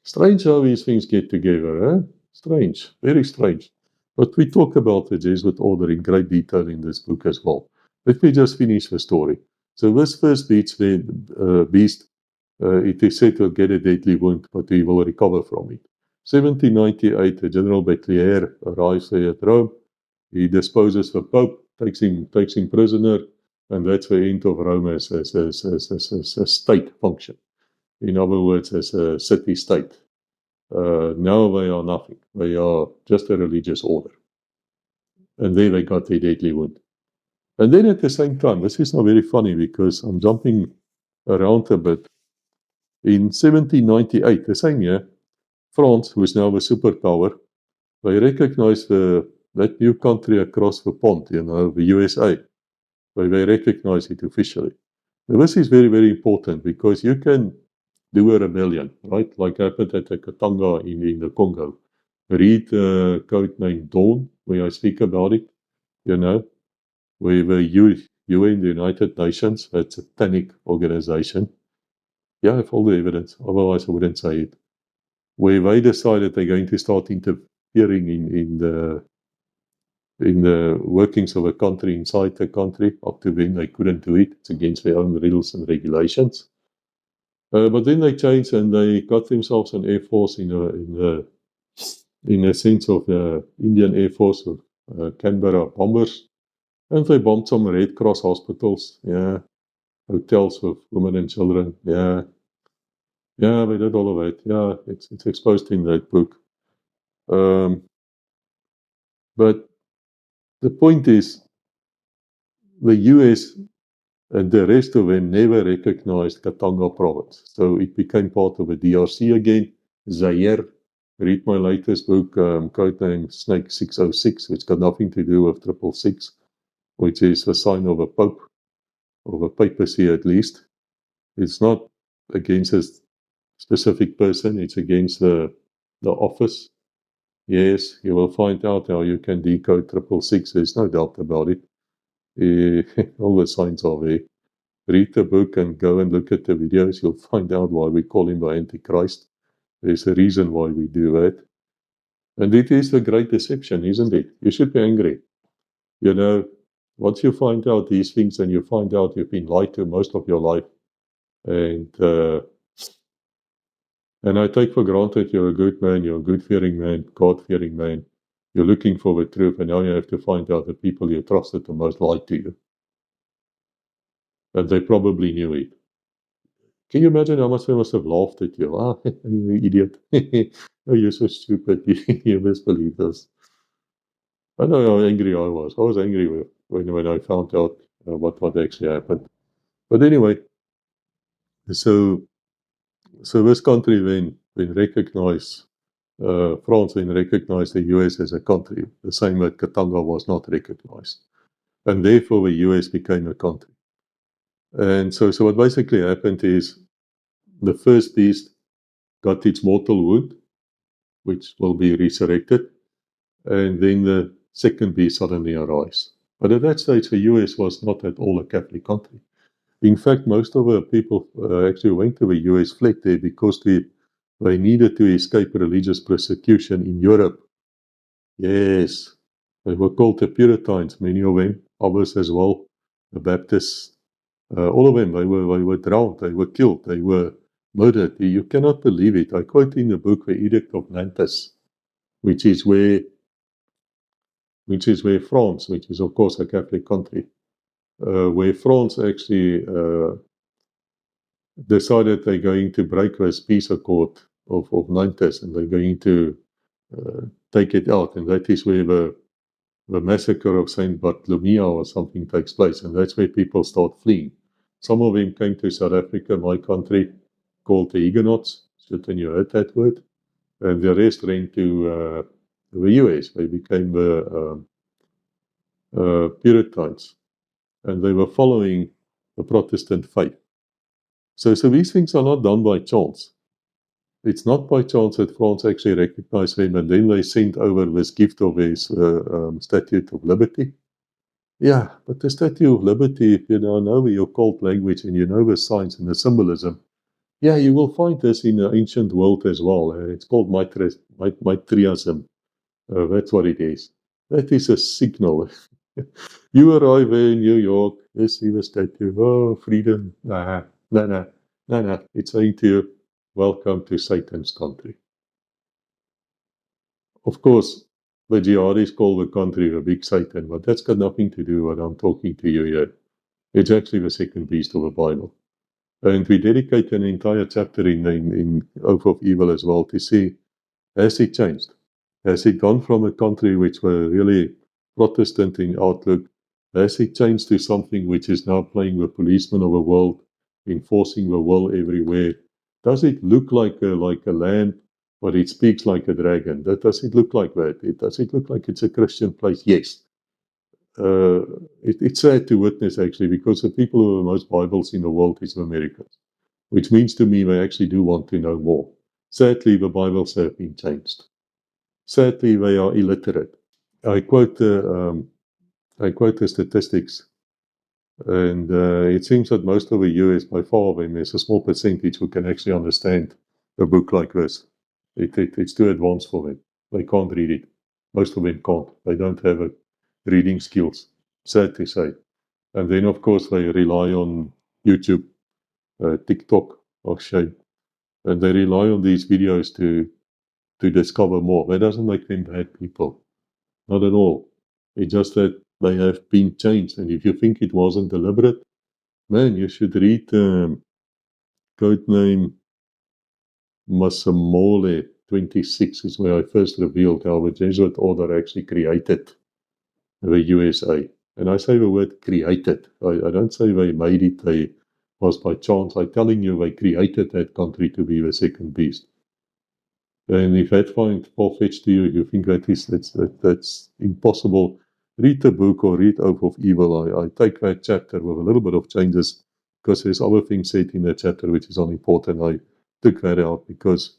Strange how these things get together, eh? Strange, very strange. But we talk about the Jesuit order in great detail in this book as well. Let me just finish the story. So this first beast, it is said to get a deadly wound, but he will recover from it. 1798, General Bettelier arrives there at Rome. He disposes the Pope, takes him prisoner, and that's the end of Rome as a state function. In other words, as a city-state. Now they are nothing. They are just a religious order. And there they got their deadly wound. And then at the same time, this is not very funny because I'm jumping around a bit. In 1798, the same year, France, who is now a superpower, they recognized that new country across the pond, the USA. They recognize it officially. Now, this is very, very important because you can do a rebellion, right? Like happened at the Katanga in the Congo. Read a code named Dawn, where I speak about it, where the UN, the United Nations, that's a satanic organization. Yeah, I have all the evidence, otherwise I wouldn't say it. Where they decided they're going to start interfering in in the workings of a country inside the country. Up to then, they couldn't do it. It's against their own rules and regulations. But then they changed and they got themselves an air force in a sense of the Indian Air Force of Canberra bombers, and they bombed some Red Cross hospitals, hotels with women and children, they did all of that. Yeah, it's exposed in that book. But the point is, the US and the rest of them never recognized Katanga province. So it became part of the DRC again. Zaire, read my latest book, codename Snake 606, which got nothing to do with 666, which is a sign of a pope, of a papacy at least. It's not against a specific person, it's against the office. Yes, you will find out how you can decode 666. There's no doubt about it. All the signs are there. Read the book and go and look at the videos. You'll find out why we call him the Antichrist. There's a reason why we do that. And it is a great deception, isn't it? You should be angry. You know, once you find out these things and you find out you've been lied to most of your life, and I take for granted you're a good man, you're a good-fearing man, God-fearing man. You're looking for the truth, and now you have to find out the people you trusted the most lied to you. And they probably knew it. Can you imagine how much they must have laughed at you? Ah, you idiot. Oh, you're so stupid. You misbelieve this. I know how angry I was. I was angry when I found out what actually happened. But anyway, so this country then recognized, France then recognized the US as a country, the same that Katanga was not recognized. And therefore the US became a country. And so what basically happened is the first beast got its mortal wound, which will be resurrected, and then the second beast suddenly arise. But at that stage, the US was not at all a Catholic country. In fact, most of the people actually went to the US, fled there because they needed to escape religious persecution in Europe. Yes, they were called the Puritans, many of them, others as well, the Baptists. All of them, they were drowned, they were killed, they were murdered. You cannot believe it. I quote in the book the Edict of Nantes, which is where France, which is of course a Catholic country, where France actually decided they're going to break this peace accord of Nantes, and they're going to take it out, and that is where the massacre of Saint Bartholomew or something takes place, and that's where people start fleeing. Some of them came to South Africa, my country, called the Huguenots. Certainly you heard that word. And the rest ran to the US. They became the Puritans, and they were following the Protestant faith. So these things are not done by chance. It's not by chance that France actually recognized them, and then they sent over this gift of his Statue of Liberty. Yeah, but the Statue of Liberty, if you now know your cult language and you know the signs and the symbolism, yeah, you will find this in the ancient world as well. It's called Mithraism. That's what it is. That is a signal. You arrive there in New York, you see the statue, oh, freedom. No. It's saying to you, welcome to Satan's country. Of course, the jihadis call the country the Big Satan, but that's got nothing to do with what I'm talking to you here. It's actually the second beast of the Bible. And we dedicate an entire chapter in Oath of Evil as well to see, has it changed? Has it gone from a country which were really Protestant in outlook? Has it changed to something which is now playing the policeman of the world, enforcing the will everywhere? Does it look like a lamb, but it speaks like a dragon? Does it look like that? Does it look like it's a Christian place? Yes. It's sad to witness, actually, because the people who have the most Bibles in the world is the Americans, which means to me they actually do want to know more. Sadly, the Bibles have been changed. Sadly, they are illiterate. I quote the statistics, and it seems that most of the US, by far of them, there's a small percentage who can actually understand a book like this. It's too advanced for them. They can't read it. Most of them can't. They don't have reading skills, sad to say. And then, of course, they rely on YouTube, TikTok, or shame. And they rely on these videos to discover more. That doesn't make them bad people. Not at all. It's just that they have been changed. And if you think it wasn't deliberate, man, you should read Codename Masamole 26 is where I first revealed how the Jesuit order actually created the USA. And I say the word created. I don't say they made it. They was by chance. I'm telling you, they created that country to be the second beast. And if that finds far-fetched to you, you think that's impossible, read the book or read Oath of Evil. I take that chapter with a little bit of changes because there's other things said in that chapter which is unimportant. I took that out because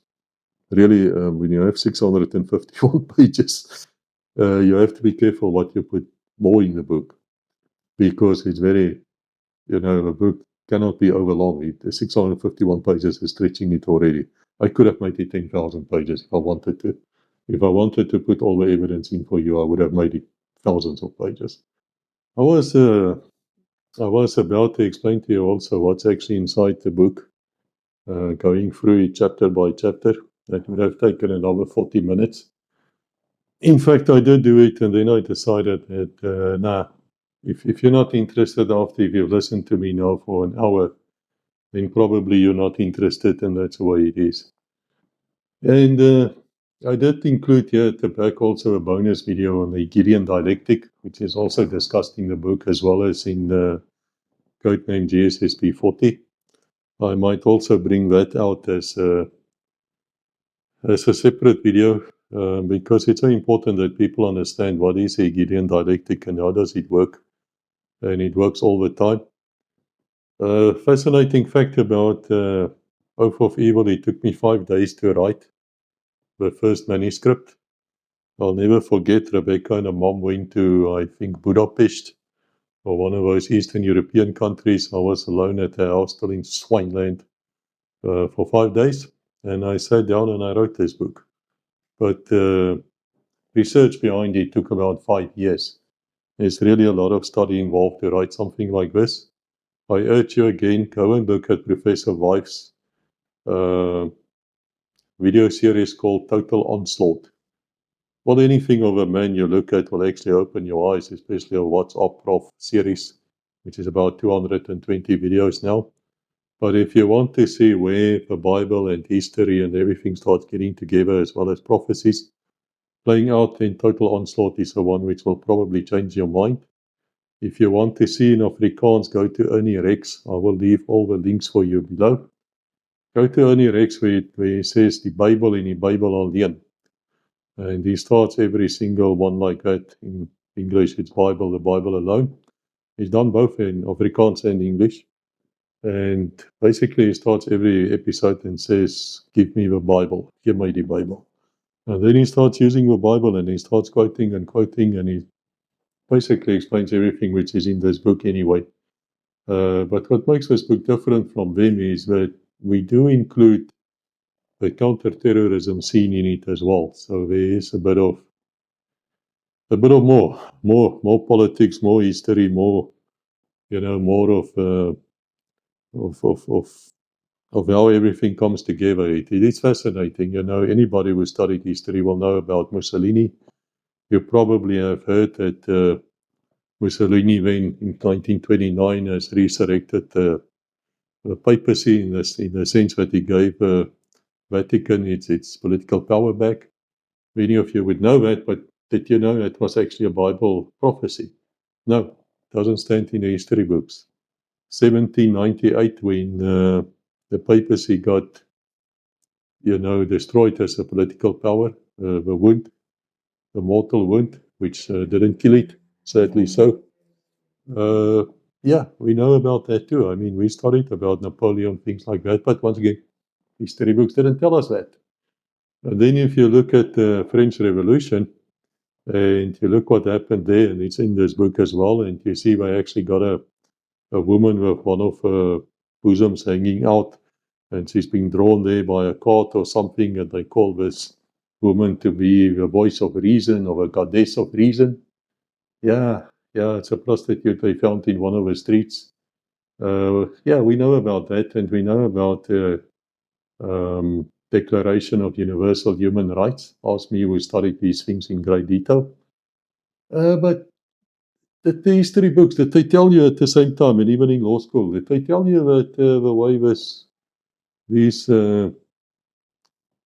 really, when you have 651 pages, you have to be careful what you put more in the book because it's very, the book cannot be overlong. The 651 pages is stretching it already. I could have made it 10,000 pages if I wanted to. If I wanted to put all the evidence in for you, I would have made it thousands of pages. I was about to explain to you also what's actually inside the book, going through it chapter by chapter. That would have taken another 40 minutes. In fact, I did do it, and then I decided that, if you're not interested after you've listened to me now for an hour, then probably you're not interested, and that's the way it is. And I did include here at the back also a bonus video on the Gideon dialectic, which is also discussed in the book as well as in the Codename GSSP 40. I might also bring that out as a separate video because it's so important that people understand what is a Gideon dialectic and how does it work. And it works all the time. Fascinating fact about Oath of Evil, it took me 5 days to write the first manuscript. I'll never forget, Rebecca and her mom went to, I think, Budapest or one of those Eastern European countries. I was alone at her house still in Swineland for 5 days. And I sat down and I wrote this book. But research behind it took about 5 years. There's really a lot of study involved to write something like this. I urge you again, go and look at Professor Weif's video series called Total Onslaught. Well, anything of a man you look at will actually open your eyes, especially a What's Up Prof series, which is about 220 videos now. But if you want to see where the Bible and history and everything starts getting together as well as prophecies, playing out in Total Onslaught is the one which will probably change your mind. If you want to see in Afrikaans, go to Ernie Rex. I will leave all the links for you below. Go to Ernie Rex where he says the Bible in the Bible alleen. And he starts every single one like that. In English, it's Bible, the Bible alone. He's done both in Afrikaans and English. And basically, he starts every episode and says, give me the Bible, give me the Bible. And then he starts using the Bible and he starts quoting, and he basically explains everything which is in this book anyway. But what makes this book different from them is that we do include the counter-terrorism scene in it as well. So there is a bit of more politics, more history, more of how everything comes together. It is fascinating. Anybody who studied history will know about Mussolini. You probably have heard that Mussolini, then in 1929, has resurrected the papacy in the sense that he gave Vatican its political power back. Many of you would know that, but did you know it was actually a Bible prophecy? No, it doesn't stand in the history books. 1798, when the papacy got, destroyed as a political power, the mortal wound, which didn't kill it, sadly so. We know about that too. I mean, we studied about Napoleon, things like that, but once again, history books didn't tell us that. And then if you look at the French Revolution, and you look what happened there, and it's in this book as well, and you see they actually got a woman with one of her bosoms hanging out, and she's being drawn there by a cart or something, and they call this woman to be the voice of reason, or a goddess of reason. Yeah, it's a prostitute they found in one of the streets. Yeah, we know about that, and we know about the Declaration of Universal Human Rights. Ask me, we studied these things in great detail. But the history books that they tell you at the same time, and even in law school, that they tell you that the way these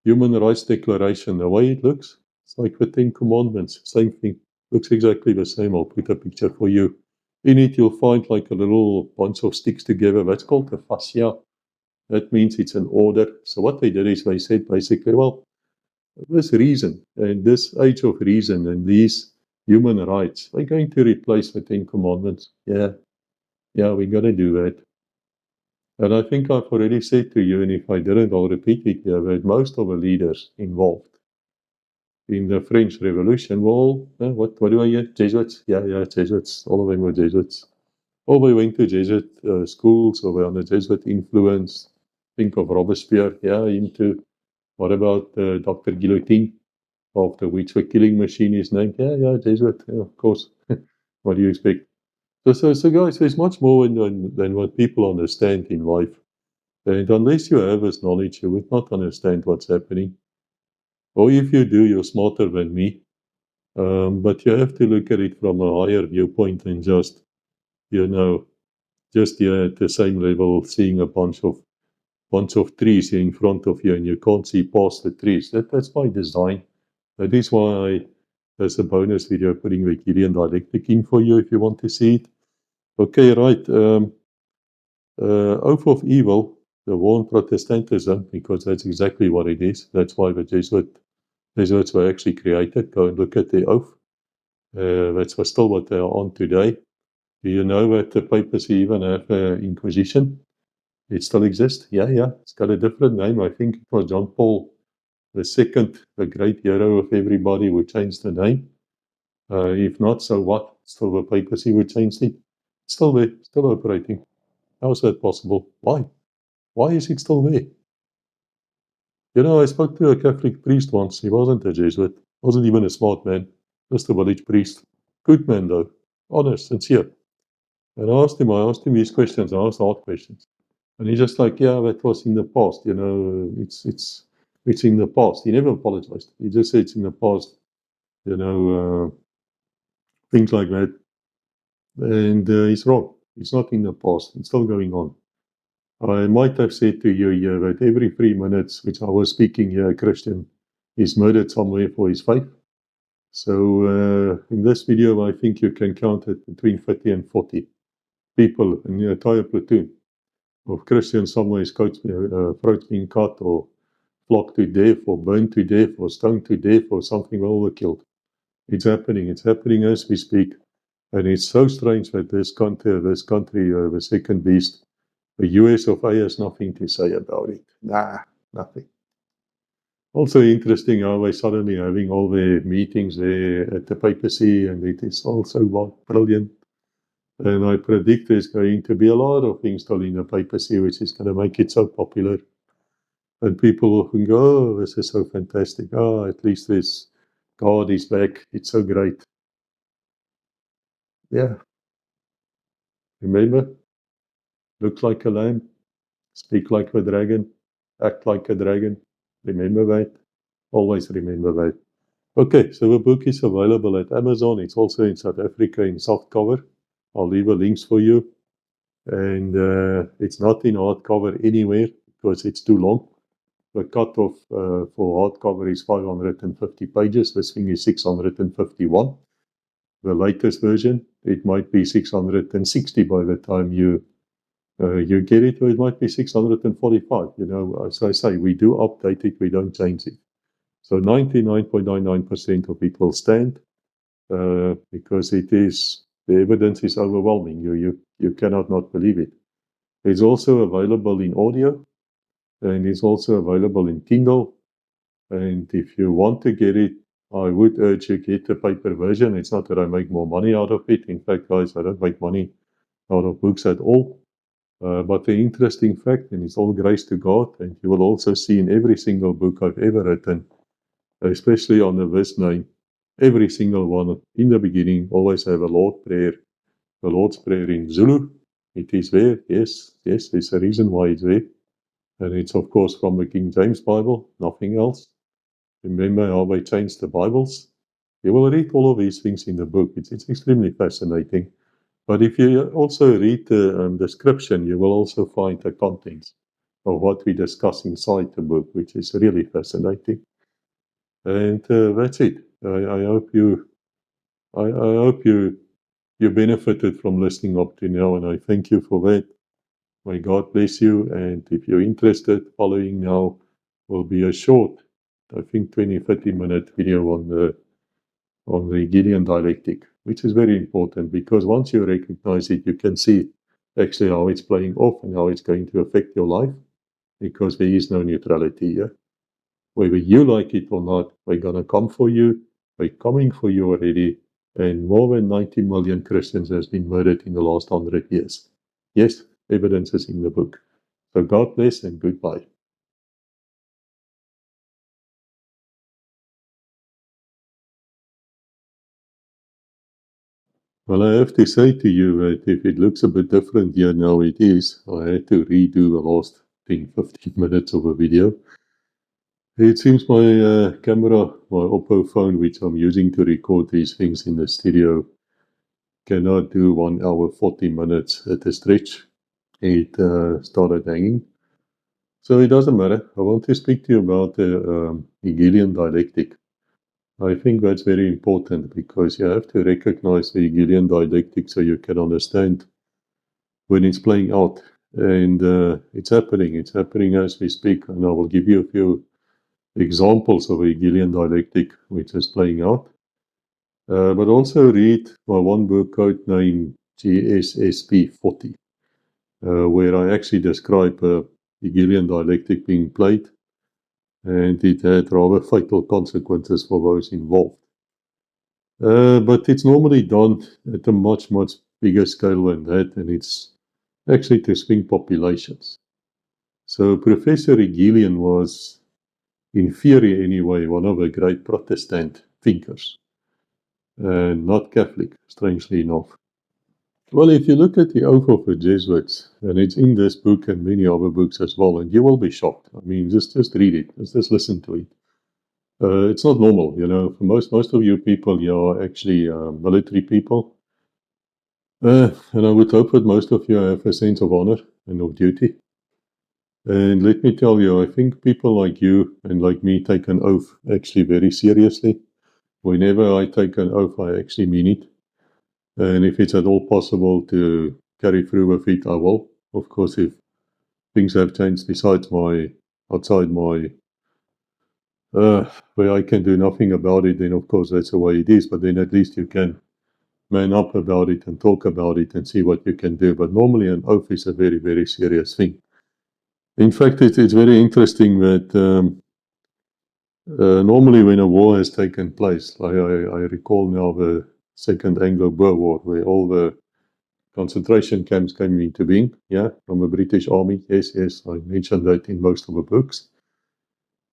Human Rights Declaration, the way it looks, it's like the Ten Commandments, same thing. Looks exactly the same. I'll put a picture for you. In it, you'll find like a little bunch of sticks together. That's called a fascia. That means it's an order. So what they did is they said basically, well, this reason and this age of reason and these human rights, we're going to replace the Ten Commandments. Yeah, we're going to do that. And I think I've already said to you, and if I didn't, I'll repeat it here, that most of the leaders involved in the French Revolution were all, what do I hear? Jesuits? Yeah, Jesuits. All of them were Jesuits. All they went to Jesuit schools or were under Jesuit influence. Think of Robespierre, into what about Dr. Guillotine, after which the killing machine is named? Yeah, Jesuit, of course. What do you expect? So guys, there's much more than what people understand in life. And unless you have this knowledge, you would not understand what's happening. Or if you do, you're smarter than me. But you have to look at it from a higher viewpoint than just here at the same level, seeing a bunch of trees here in front of you, and you can't see past the trees. That's by design. That is why there's a bonus video putting the Gideon dialectic in for you if you want to see it. Okay, right. Oath of Evil, the warn Protestantism, because that's exactly what it is. That's why the Jesuits were actually created. Go and look at the oath. That's still what they are on today. Do you know that the papacy even have Inquisition? It still exists. Yeah. It's got a different name. I think it was John Paul II, the great hero of everybody, who changed the name. If not, so what? Still the papacy who changed it. It's still there, still operating. How is that possible? Why? Why is it still there? I spoke to a Catholic priest once. He wasn't a Jesuit. Wasn't even a smart man. Just a village priest. Good man, though. Honest, sincere. And I asked him these questions. I asked hard questions. And he's just like, yeah, that was in the past. It's in the past. He never apologized. He just said it's in the past. Things like that. And he's wrong. It's not in the past. It's still going on. I might have said to you here that every 3 minutes, which I was speaking here, a Christian is murdered somewhere for his faith. So in this video, I think you can count it between 30 and 40 people in the entire platoon of Christians somewhere, throats being cut or flogged to death or burned to death or stoned to death or something overkilled. It's happening. It's happening as we speak. And it's so strange that this country, the second beast, the US of A, has nothing to say about it. Nah, nothing. Also interesting how they suddenly having all their meetings there at the papacy, and it is also brilliant. And I predict there's going to be a lot of things still in the papacy, which is going to make it so popular. And people can go, oh, this is so fantastic. Oh, at least this God is back. It's so great. Yeah. Remember? Look like a lamb, speak like a dragon, act like a dragon. Remember that. Always remember that. Okay, so the book is available at Amazon. It's also in South Africa in softcover. I'll leave the links for you. And it's not in hardcover anywhere because it's too long. The cutoff for hardcover is 550 pages. This thing is 651. The latest version, it might be 660 by the time you get it, or it might be 645. As I say, we do update it, we don't change it. So 99.99% of it will stand because the evidence is overwhelming. You cannot not believe it. It's also available in audio, and it's also available in Kindle. And if you want to get it, I would urge you get the paper version. It's not that I make more money out of it. In fact, guys, I don't make money out of books at all. But the interesting fact, and it's all grace to God, and you will also see in every single book I've ever written, especially on the this name, Every single one in the beginning always have a Lord Prayer. The Lord's Prayer in Zulu. It is there, yes, there's a reason why it's there. And it's, of course, from the King James Bible, nothing else. Remember how they changed the Bibles? You will read all of these things in the book. It's extremely fascinating. But if you also read the description, you will also find the contents of what we discuss inside the book, which is really fascinating. And that's it. I hope you benefited from listening up to now, and I thank you for that. May God bless you. And if you're interested, following now will be a short, I think 20-30 minute video on the Gideon dialectic, which is very important because once you recognize it, you can see actually how it's playing off and how it's going to affect your life, because there is no neutrality here. Whether you like it or not, we're going to come for you. We're coming for you already. And more than 90 million Christians has been murdered in the last 100 years. Yes, evidence is in the book. So God bless and goodbye. Well, I have to say to you that if it looks a bit different here now, it is. I had to redo the last 10-15 minutes of a video. It seems my camera, my Oppo phone, which I'm using to record these things in the studio, cannot do 1 hour 40 minutes at a stretch. It started hanging. So it doesn't matter. I want to speak to you about the Hegelian dialectic. I think that's very important because you have to recognize the Hegelian dialectic so you can understand when it's playing out. And it's happening. It's happening as we speak. And I will give you a few examples of a Hegelian dialectic which is playing out. But also read my one book codenamed GSSP 40, where I actually describe a Hegelian dialectic being played, and it had rather fatal consequences for those involved. But it's normally done at a much, much bigger scale than that, and it's actually to swing populations. So Professor Hegelian was, in theory anyway, one of the great Protestant thinkers, and not Catholic, strangely enough. Well, if you look at the oath of the Jesuits, and it's in this book and many other books as well, and you will be shocked. I mean, just read it, just listen to it. It's not normal, you know. For most of you people, you are actually military people. And I would hope that most of you have a sense of honor and of duty. And let me tell you, I think people like you and like me take an oath actually very seriously. Whenever I take an oath, I actually mean it. And if it's at all possible to carry through with it, I will. Of course, if things have changed outside my, where I can do nothing about it, then of course that's the way it is. But then at least you can man up about it and talk about it and see what you can do. But normally an oath is a very, very serious thing. In fact, it's very interesting that normally when a war has taken place, like I recall now the Second Anglo-Boer War, where all the concentration camps came into being, from the British Army. Yes, I mentioned that in most of the books.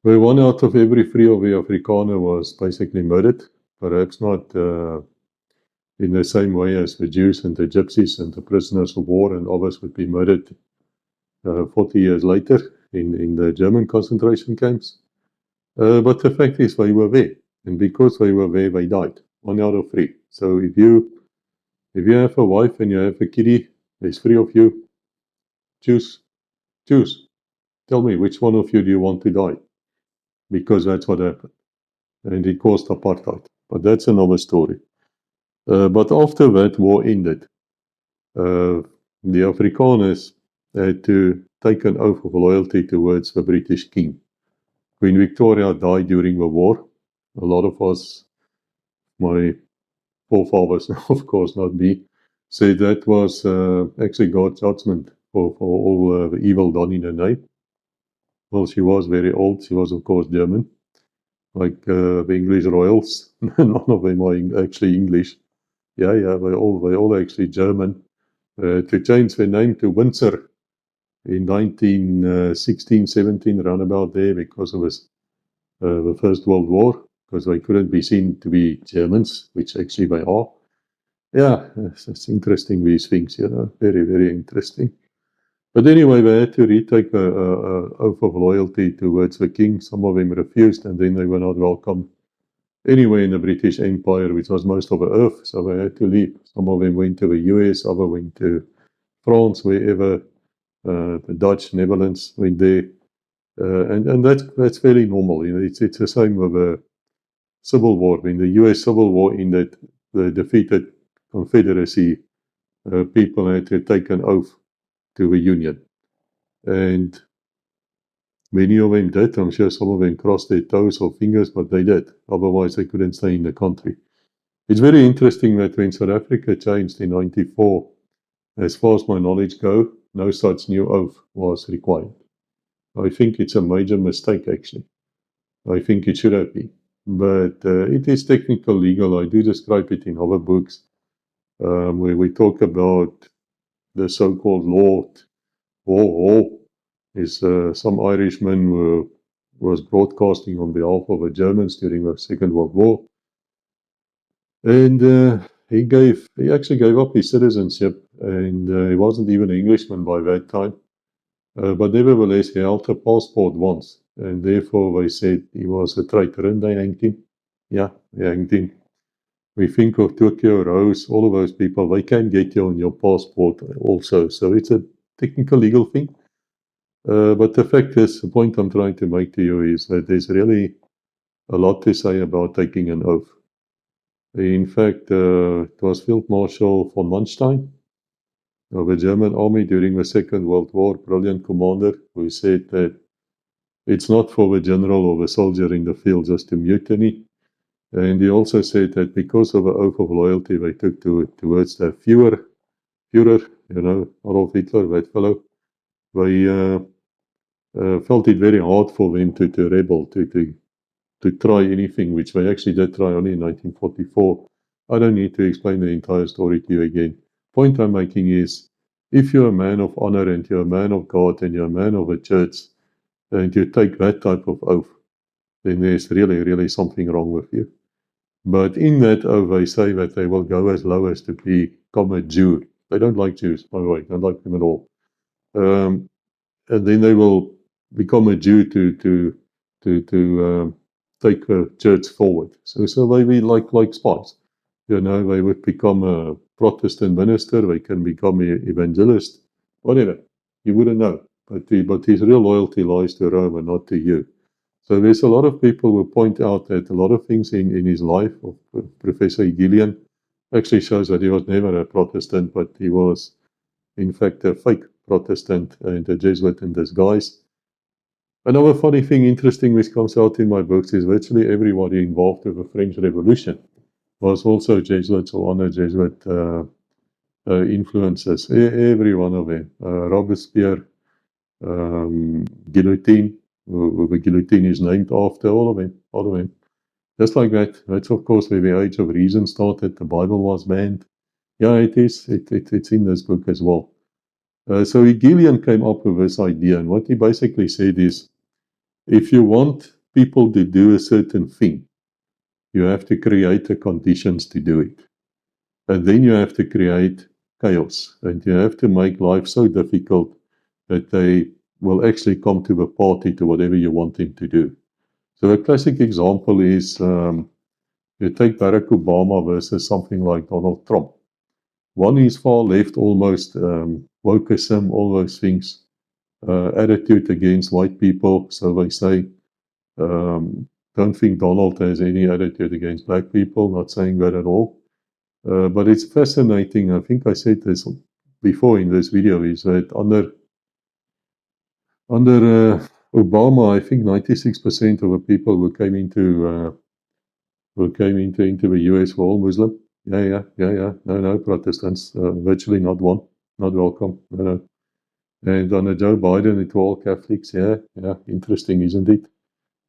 Where 1 out of every 3 of the Afrikaner was basically murdered, perhaps not in the same way as the Jews and the Gypsies and the prisoners of war and others would be murdered 40 years later in the German concentration camps. But the fact is they were there, and because they were there, they died. 1 out of 3. So if you have a wife and you have a kiddie, there's 3 of you, choose. Tell me, which one of you do you want to die? Because that's what happened. And it caused apartheid. But that's another story. But after that war ended, the Afrikaners had to take an oath of loyalty towards the British king. Queen Victoria died during the war. A lot of us, my forefathers, of course not me, said that was actually God's judgment for all the evil done in her name. Well, she was very old. She was, of course, German, like the English royals. None of them are actually English. Yeah, they all actually German. To change their name to Windsor in 1916, 17, around about there, because it was the First World War. because they couldn't be seen to be Germans, which actually they are. Yeah, it's interesting, these things, very, very interesting. But anyway, they had to retake a oath of loyalty towards the king. Some of them refused, and then they were not welcome anywhere in the British Empire, which was most of the earth, so they had to leave. Some of them went to the US, others went to France, wherever, the Dutch, Netherlands went there. And that's fairly normal. It's the same with the Civil War. When the US Civil War ended, the defeated Confederacy people had to take an oath to the Union. And many of them did. I'm sure some of them crossed their toes or fingers, but they did. Otherwise, they couldn't stay in the country. It's very interesting that when South Africa changed in 94, as far as my knowledge go, no such new oath was required. I think it's a major mistake, actually. I think it should have been. But it is technical legal. I do describe it in other books, where we talk about the so-called Lord Hall. Is some Irishman who was broadcasting on behalf of the Germans during the Second World War. And he actually gave up his citizenship, and he wasn't even an Englishman by that time. But nevertheless, he held a passport once, and therefore they said he was a traitor, and they hanged him. Yeah, they hanged him. We think of Tokyo Rose, all of those people, they can get you on your passport also. So it's a technical legal thing. But the fact is, the point I'm trying to make to you is that there's really a lot to say about taking an oath. In fact, it was Field Marshal von Manstein of the German army during the Second World War, brilliant commander, who said that it's not for the general or the soldier in the field just to mutiny. And he also said that because of the oath of loyalty they took towards the Führer, Adolf Hitler, that fellow, they felt it very hard for them to rebel, to try anything, which they actually did try only in 1944. I don't need to explain the entire story to you again. Point I'm making is, if you're a man of honor and you're a man of God and you're a man of the church, and you take that type of oath, then there's really, really something wrong with you. But in that oath, they say that they will go as low as to become a Jew. They don't like Jews, by the way, don't like them at all. And then they will become a Jew to take the church forward. So they be like spies. They would become a Protestant minister, they can become an evangelist, whatever. You wouldn't know. But his real loyalty lies to Rome and not to you. So there's a lot of people who point out that a lot of things in his life of Professor Gillian actually shows that he was never a Protestant, but he was, in fact, a fake Protestant and a Jesuit in disguise. Another funny thing, interesting, which comes out in my books is virtually everybody involved with the French Revolution was also Jesuits or under Jesuit influences. Every one of them. Robespierre, Guillotine, the guillotine is named after all of them. Just like that. That's of course where the Age of Reason started. The Bible was banned. Yeah, it is. It's in this book as well. So Gillian came up with this idea, and what he basically said is, if you want people to do a certain thing, you have to create the conditions to do it. And then you have to create chaos, and you have to make life so difficult that they will actually come to the party to whatever you want them to do. So a classic example is, you take Barack Obama versus something like Donald Trump. One is far left, almost wokeism, all those things, attitude against white people. So they say, don't think Donald has any attitude against black people, not saying that at all. But it's fascinating. I think I said this before in this video, is that under Obama, I think 96% of the people who came into the US were all Muslim. Yeah. No Protestants. Virtually not one. Not welcome. No. And under Joe Biden, it were all Catholics. Yeah. Interesting, isn't it?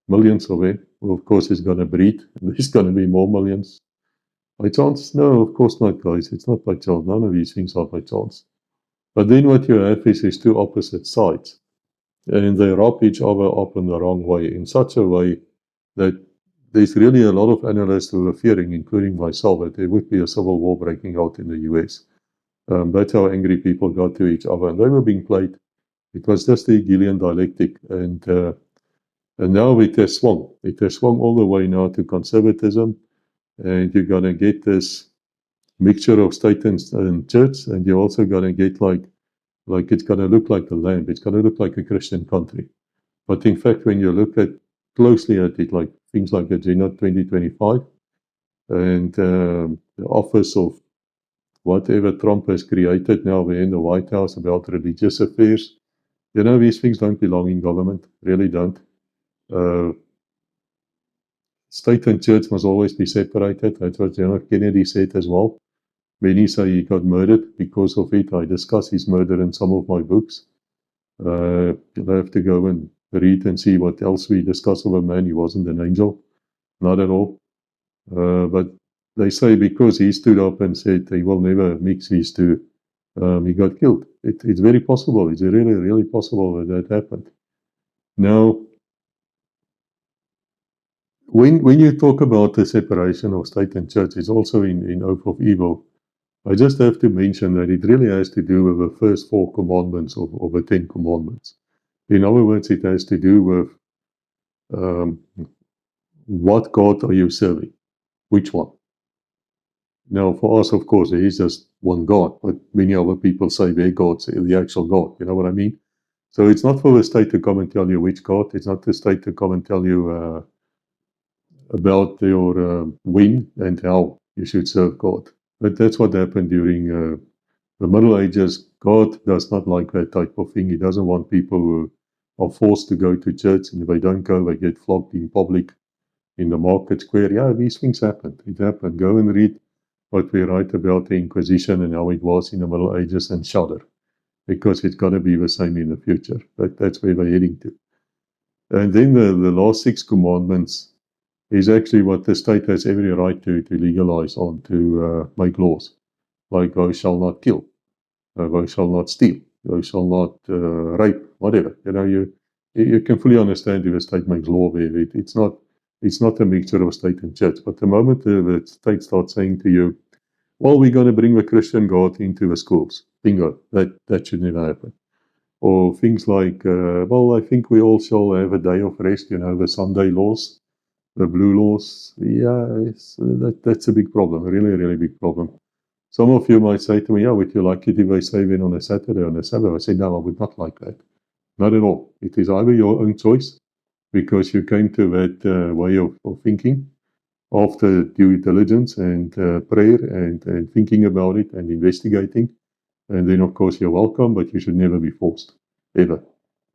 Millions of them. Well, of course, it's going to breed. There's going to be more millions. By chance? No, of course not, guys. It's not by chance. None of these things are by chance. But then what you have is two opposite sides. And they rub each other up in the wrong way, in such a way that there's really a lot of analysts who are fearing, including myself, that there would be a civil war breaking out in the US. That's how angry people got to each other. And they were being played. It was just the Hegelian dialectic. And now it has swung. It has swung all the way now to conservatism. And you're going to get this mixture of state and church. And you're also going to get like it's going to look like the land. It's going to look like a Christian country. But in fact, when you look closely at it, like things like Agenda 2025 and the office of whatever Trump has created now in the White House about religious affairs, these things don't belong in government, really don't. State and church must always be separated. That's what John F. Kennedy said as well. Many say he got murdered because of it. I discuss his murder in some of my books. You'll have to go and read and see what else we discuss of a man. He wasn't an angel, not at all. But they say because he stood up and said he will never mix these two, he got killed. It's very possible. It's really, really possible that happened. Now, when you talk about the separation of state and church, it's also in Oath of Evil. I just have to mention that it really has to do with the first 4 commandments of the 10 commandments. In other words, it has to do with what God are you serving? Which one? Now, for us, of course, there is just one God, but many other people say their God's the actual God. You know what I mean? So it's not for the state to come and tell you which God. It's not the state to come and tell you about your when and how you should serve God. But that's what happened during the Middle Ages. God does not like that type of thing. He doesn't want people who are forced to go to church, and if they don't go, they get flogged in public in the market square. Yeah, these things happened. It happened. Go and read what we write about the Inquisition and how it was in the Middle Ages and shudder, because it's got to be the same in the future. That's where we're heading to. And then the last 6 commandments is actually what the state has every right to legalize on, to make laws. Like, thou shall not kill, thou shall not steal, thou shall not rape, whatever. You can fully understand if a state makes law there. It's not a mixture of state and church. But the moment the state starts saying to you, well, we're going to bring the Christian God into the schools, bingo, that should never happen. Or things like, well, I think we all shall have a day of rest, the Sunday laws. The blue laws, that's a big problem, a really, really big problem. Some of you might say to me, would you like it if I save in on a Saturday or on a Sabbath? I say, no, I would not like that. Not at all. It is either your own choice, because you came to that way of thinking after due diligence and prayer and thinking about it and investigating. And then, of course, you're welcome, but you should never be forced, ever.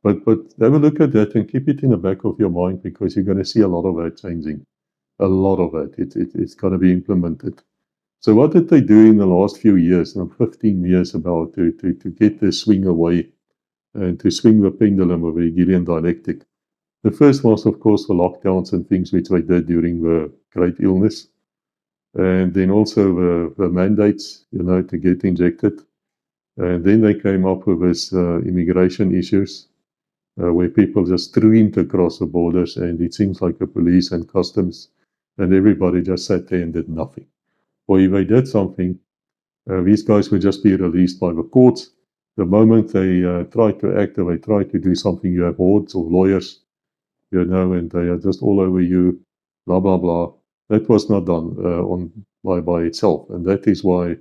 But have a look at that and keep it in the back of your mind, because you're going to see a lot of that changing. A lot of it. It's going to be implemented. So what did they do in the last few years, 15 years about, to get the swing away and to swing the pendulum of the Hegelian dialectic? The first was, of course, the lockdowns and things which they did during the great illness. And then also the mandates, to get injected. And then they came up with this immigration issues, where people just streamed across the borders, and it seems like the police and customs and everybody just sat there and did nothing. Or if they did something, these guys would just be released by the courts. The moment they try to act or they try to do something, you have hordes of lawyers, and they are just all over you, blah, blah, blah. That was not done by itself. And that is why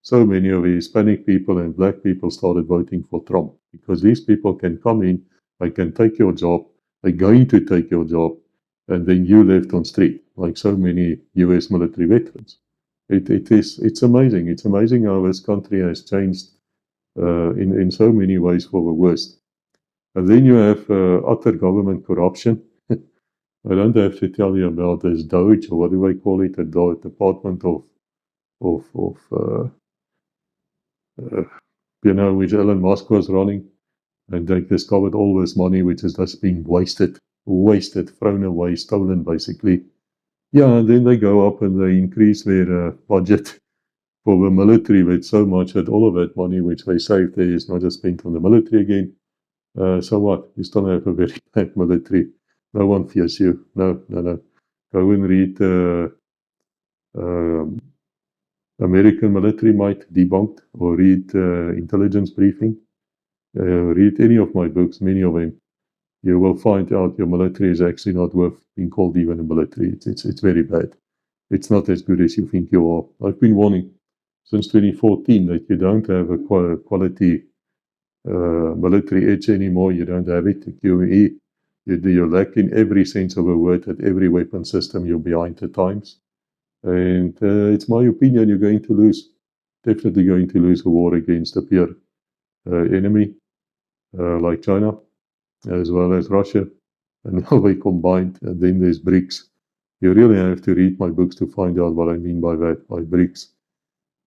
so many of the Hispanic people and black people started voting for Trump, because these people can come in, they can take your job, they're going to take your job, and then you left on street, like so many US military veterans. It's amazing. It's amazing how this country has changed in so many ways for the worst. And then you have utter government corruption. I don't have to tell you about this DOGE, or what do they call it, the Department of which Elon Musk was running. And they discovered all this money which is just being wasted, thrown away, stolen, basically. Yeah, and then they go up and they increase their budget for the military with so much that all of that money which they saved there is not just spent on the military again. So what? You still have a very bad military. No one fears you. No. Go and read American Military Might Debunked, or read Intelligence Briefing. Read any of my books, many of them. You will find out your military is actually not worth being called even a military. It's very bad. It's not as good as you think you are. I've been warning since 2014 that you don't have a quality military edge anymore. You don't have it. The QME, you're lacking every sense of a word at every weapon system. You're behind the times. And it's my opinion you're going to lose. Definitely going to lose a war against a peer enemy like China, as well as Russia. And now they combined. And then there's BRICS. You really have to read my books to find out what I mean by that, by BRICS.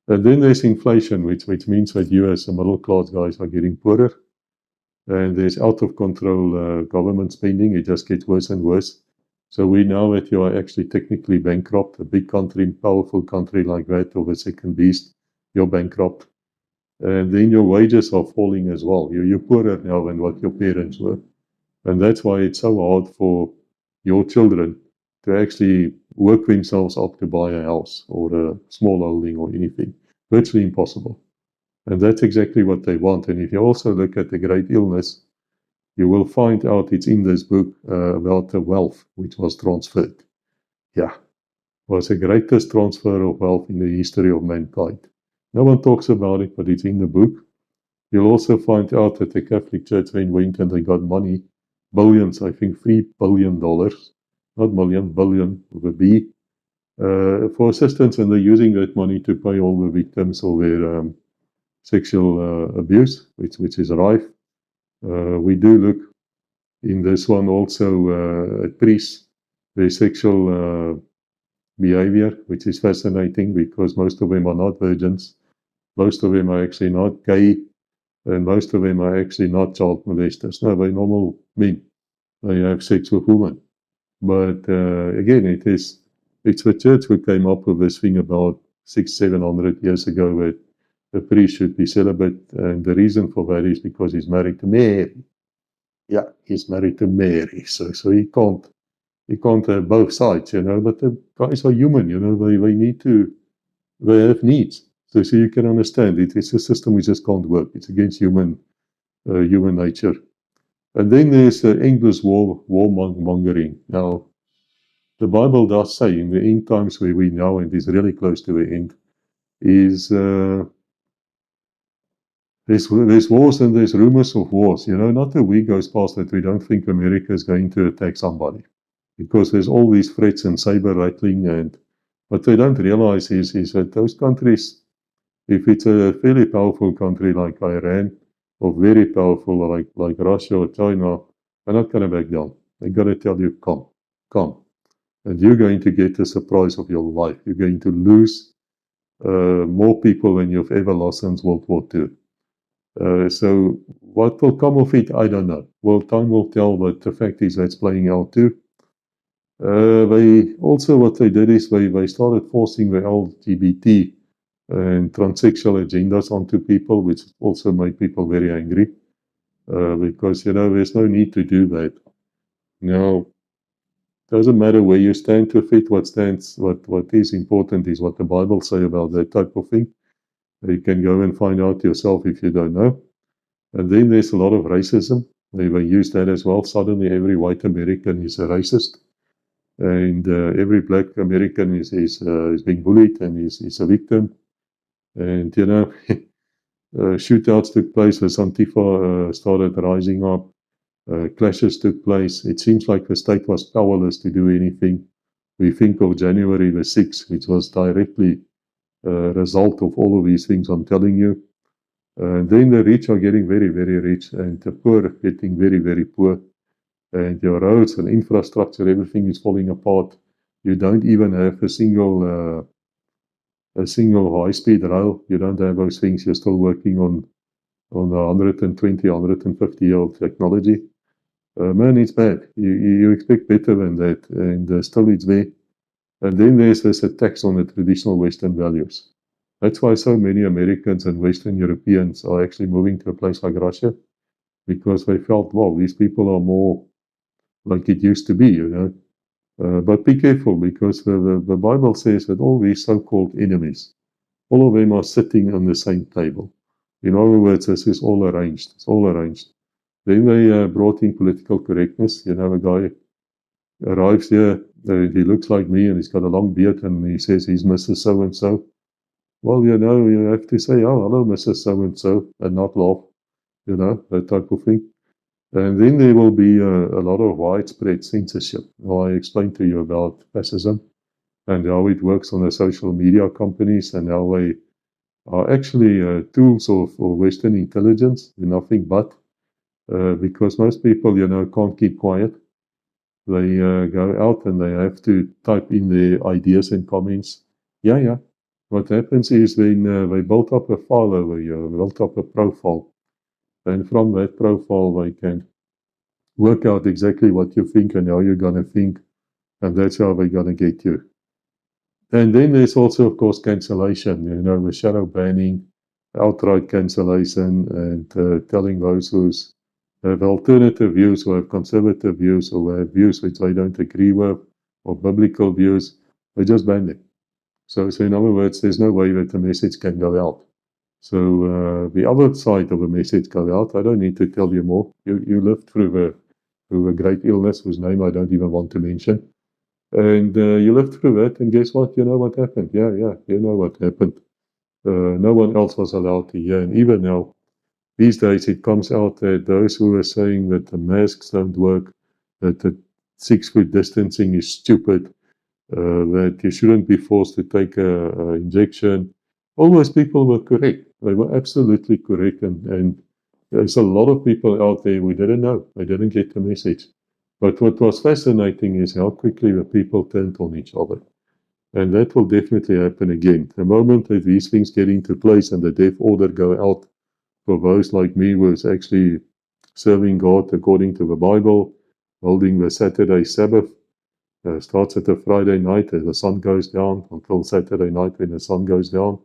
And then there's inflation, which means that you as a middle class guys are getting poorer. And there's out of control government spending. It just gets worse and worse. So we know that you are actually technically bankrupt. A big country, powerful country like that, or a second beast, you're bankrupt. And then your wages are falling as well. You're poorer now than what your parents were. And that's why it's so hard for your children to actually work themselves up to buy a house or a small holding or anything. Virtually impossible. And that's exactly what they want. And if you also look at the great illness, you will find out it's in this book about the wealth which was transferred. Yeah, it was the greatest transfer of wealth in the history of mankind. No one talks about it, but it's in the book. You'll also find out that the Catholic Church then went and they got money, billions, I think $3 billion, not million, billion with a B, for assistance, and they're using that money to pay all the victims of their sexual abuse, which is rife. We do look in this one also at priests, their sexual behavior, which is fascinating because most of them are not virgins, most of them are actually not gay, and most of them are actually not child molesters. No, they're normal men. They have sex with women. But again, it's the church who came up with this thing about 600-700 years ago that a priest should be celibate, and the reason for that is because he's married to Mary. Yeah, he's married to Mary, so he can't have both sides, But the guys are human, they have needs. So you can understand it's a system which just can't work. It's against human nature. And then there's the endless warmongering. Now, the Bible does say in the end times where we now, and is really close to the end, is there's wars and there's rumors of wars. Not a week goes past that we don't think America is going to attack somebody, because there's all these threats and saber rattling. And what they don't realize is that those countries, if it's a fairly powerful country like Iran, or very powerful like Russia or China, they're not going to back down. They're going to tell you, come. And you're going to get the surprise of your life. You're going to lose more people than you've ever lost since World War II. So what will come of it, I don't know. Well, time will tell, but the fact is that's playing out too. What they did is they started forcing the LGBT and transsexual agendas onto people, which also made people very angry, because, there's no need to do that. Now, doesn't matter where you stand to fit. What is important is what the Bible say about that type of thing. You can go and find out yourself if you don't know. And then there's a lot of racism. They use that as well. Suddenly every white American is a racist. And every black American is being bullied and is a victim. And, shootouts took place as Antifa started rising up. Clashes took place. It seems like the state was powerless to do anything. We think of January the 6th, which was directly a result of all of these things I'm telling you. And then the rich are getting very, very rich, and the poor are getting very, very poor. And your roads and infrastructure, everything is falling apart. You don't even have a single high-speed rail. You don't have those things. You're still working on 120, 150-year-old technology. Man, it's bad. You expect better than that, and still it's there. And then there's this attacks on the traditional Western values. That's why so many Americans and Western Europeans are actually moving to a place like Russia, because they felt, well, these people are more like it used to be, But be careful, because the Bible says that all these so-called enemies, all of them are sitting on the same table. In other words, this is all arranged. It's all arranged. Then they brought in political correctness. A guy arrives here, he looks like me and he's got a long beard and he says he's Mrs. So-and-so. Well, you have to say, oh, hello, Mrs. So-and-so, and not laugh, that type of thing. And then there will be a lot of widespread censorship. Well, I explained to you about fascism and how it works on the social media companies and how they are actually tools of Western intelligence, nothing but, because most people, can't keep quiet. They go out and they have to type in their ideas and comments. Yeah. What happens is then they build up a file over you, build up a profile. And from that profile, they can work out exactly what you think and how you're going to think. And that's how they're going to get you. And then there's also, of course, cancellation, the shadow banning, outright cancellation, and telling those who have alternative views, who have conservative views, or who have views which they don't agree with, or biblical views, they just ban them. So in other words, there's no way that the message can go out. So the other side of a message go out, I don't need to tell you more. You lived through a great illness whose name I don't even want to mention. And you lived through it, and guess what? You know what happened. Yeah, you know what happened. No one else was allowed to hear. And even now, these days, it comes out that those who are saying that the masks don't work, that the 6-foot distancing is stupid, that you shouldn't be forced to take a injection. All those people were correct. They were absolutely correct. And there's a lot of people out there who didn't know. They didn't get the message. But what was fascinating is how quickly the people turned on each other. And that will definitely happen again. The moment that these things get into place and the death order go out for those like me who is actually serving God according to the Bible, holding the Saturday Sabbath, starts at a Friday night as the sun goes down until Saturday night when the sun goes down.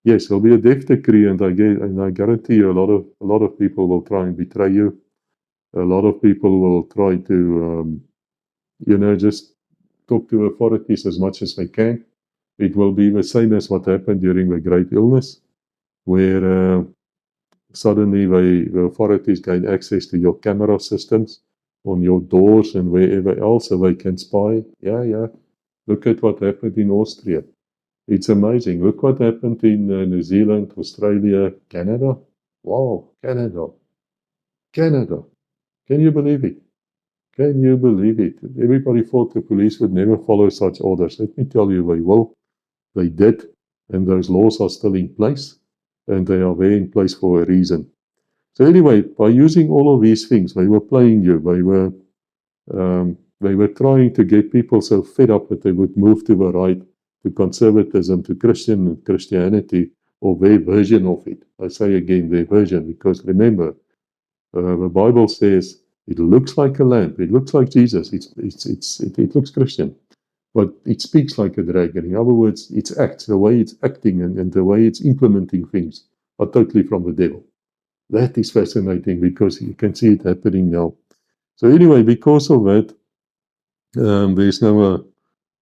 Yes, there'll be a death decree, and I guarantee you a lot of people will try and betray you. A lot of people will try to, just talk to authorities as much as they can. It will be the same as what happened during the Great Illness, where suddenly the authorities gain access to your camera systems on your doors and wherever else, so they can spy. Yeah. Look at what happened in Austria. It's amazing. Look what happened in New Zealand, Australia, Canada. Wow, Canada. Can you believe it? Can you believe it? Everybody thought the police would never follow such orders. Let me tell you, they will. They did. And those laws are still in place. And they are there in place for a reason. So anyway, by using all of these things, they were playing you. They were trying to get people so fed up that they would move to the right, to conservatism, to Christianity, or their version of it. I say again, their version, because remember, the Bible says it looks like a lamb. It looks like Jesus. It looks Christian, but it speaks like a dragon. In other words, its acts, the way it's acting and the way it's implementing things are totally from the devil. That is fascinating because you can see it happening now. So anyway, because of that, there's now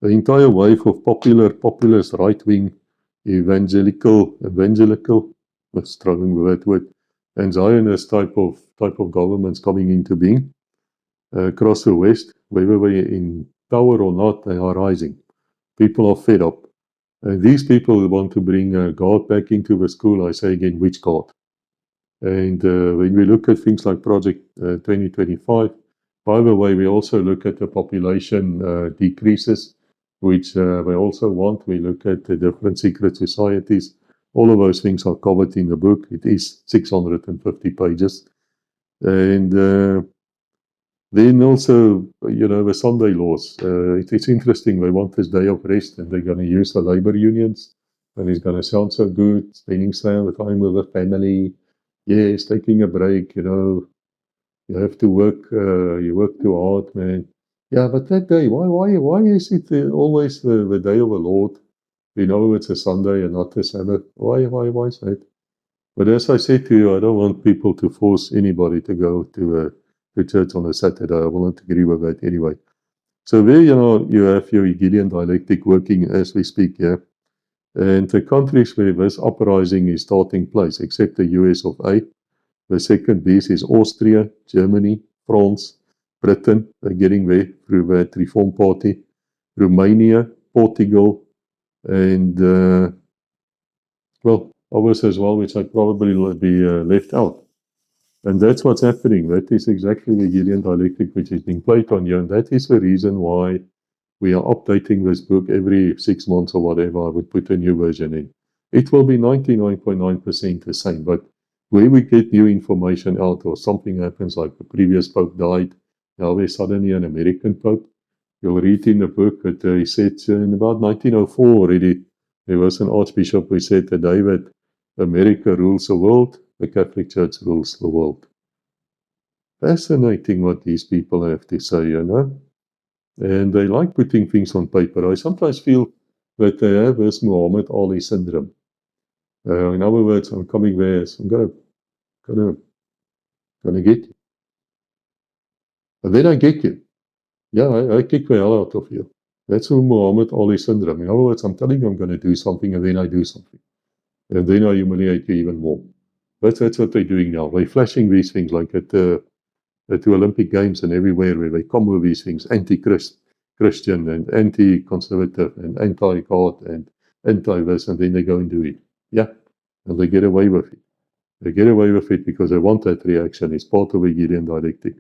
an entire wave of populist right-wing evangelical, I'm struggling with that word, and Zionist type of governments coming into being across the West. Whether they're in power or not, they are rising. People are fed up. And these people want to bring God back into the school. I say again, which God? And when we look at things like Project 2025, by the way, we also look at the population decreases, which they also want. We look at the different secret societies. All of those things are covered in the book. It is 650 pages. And then also, the Sunday laws. It's interesting. They want this day of rest, and they're going to use the labor unions. And it's going to sound so good, spending time with the family. Yes, taking a break, you have to work, you work too hard, man. Yeah, but that day, why is it always the day of the Lord? It's a Sunday and not a Sabbath. Why is that? But as I said to you, I don't want people to force anybody to go to church on a Saturday. I will not agree with that anyway. So there, you have your Hegelian dialectic working as we speak here. And the countries where this uprising is taking place, except the US of A, the second base is Austria, Germany, France, Britain, getting there through that Reform Party, Romania, Portugal, and, well, others as well, which I probably will be left out. And that's what's happening. That is exactly the Hegelian dialectic which is being played on here. And that is the reason why we are updating this book every 6 months or whatever. I would put a new version in. It will be 99.9% the same, but where we get new information out or something happens, like the previous Pope died, now there's suddenly an American Pope. You'll read in the book that he said in about 1904 already, there was an Archbishop who said that David, America rules the world, the Catholic Church rules the world. Fascinating what these people have to say, And they like putting things on paper. I sometimes feel that they have this Muhammad Ali syndrome. In other words, I'm coming there, so I'm gonna get you. And then I get you. Yeah, I kick the hell out of you. That's a Muhammad Ali syndrome. In other words, I'm telling you I'm going to do something, and then I do something. And then I humiliate you even more. That's what they're doing now. They're flashing these things like at the Olympic Games and everywhere where they come with these things, anti-Christian and anti-conservative and anti-God and anti-this, and then they go and do it. Yeah, and they get away with it. They get away with it because they want that reaction. It's part of a Hegelian dialectic.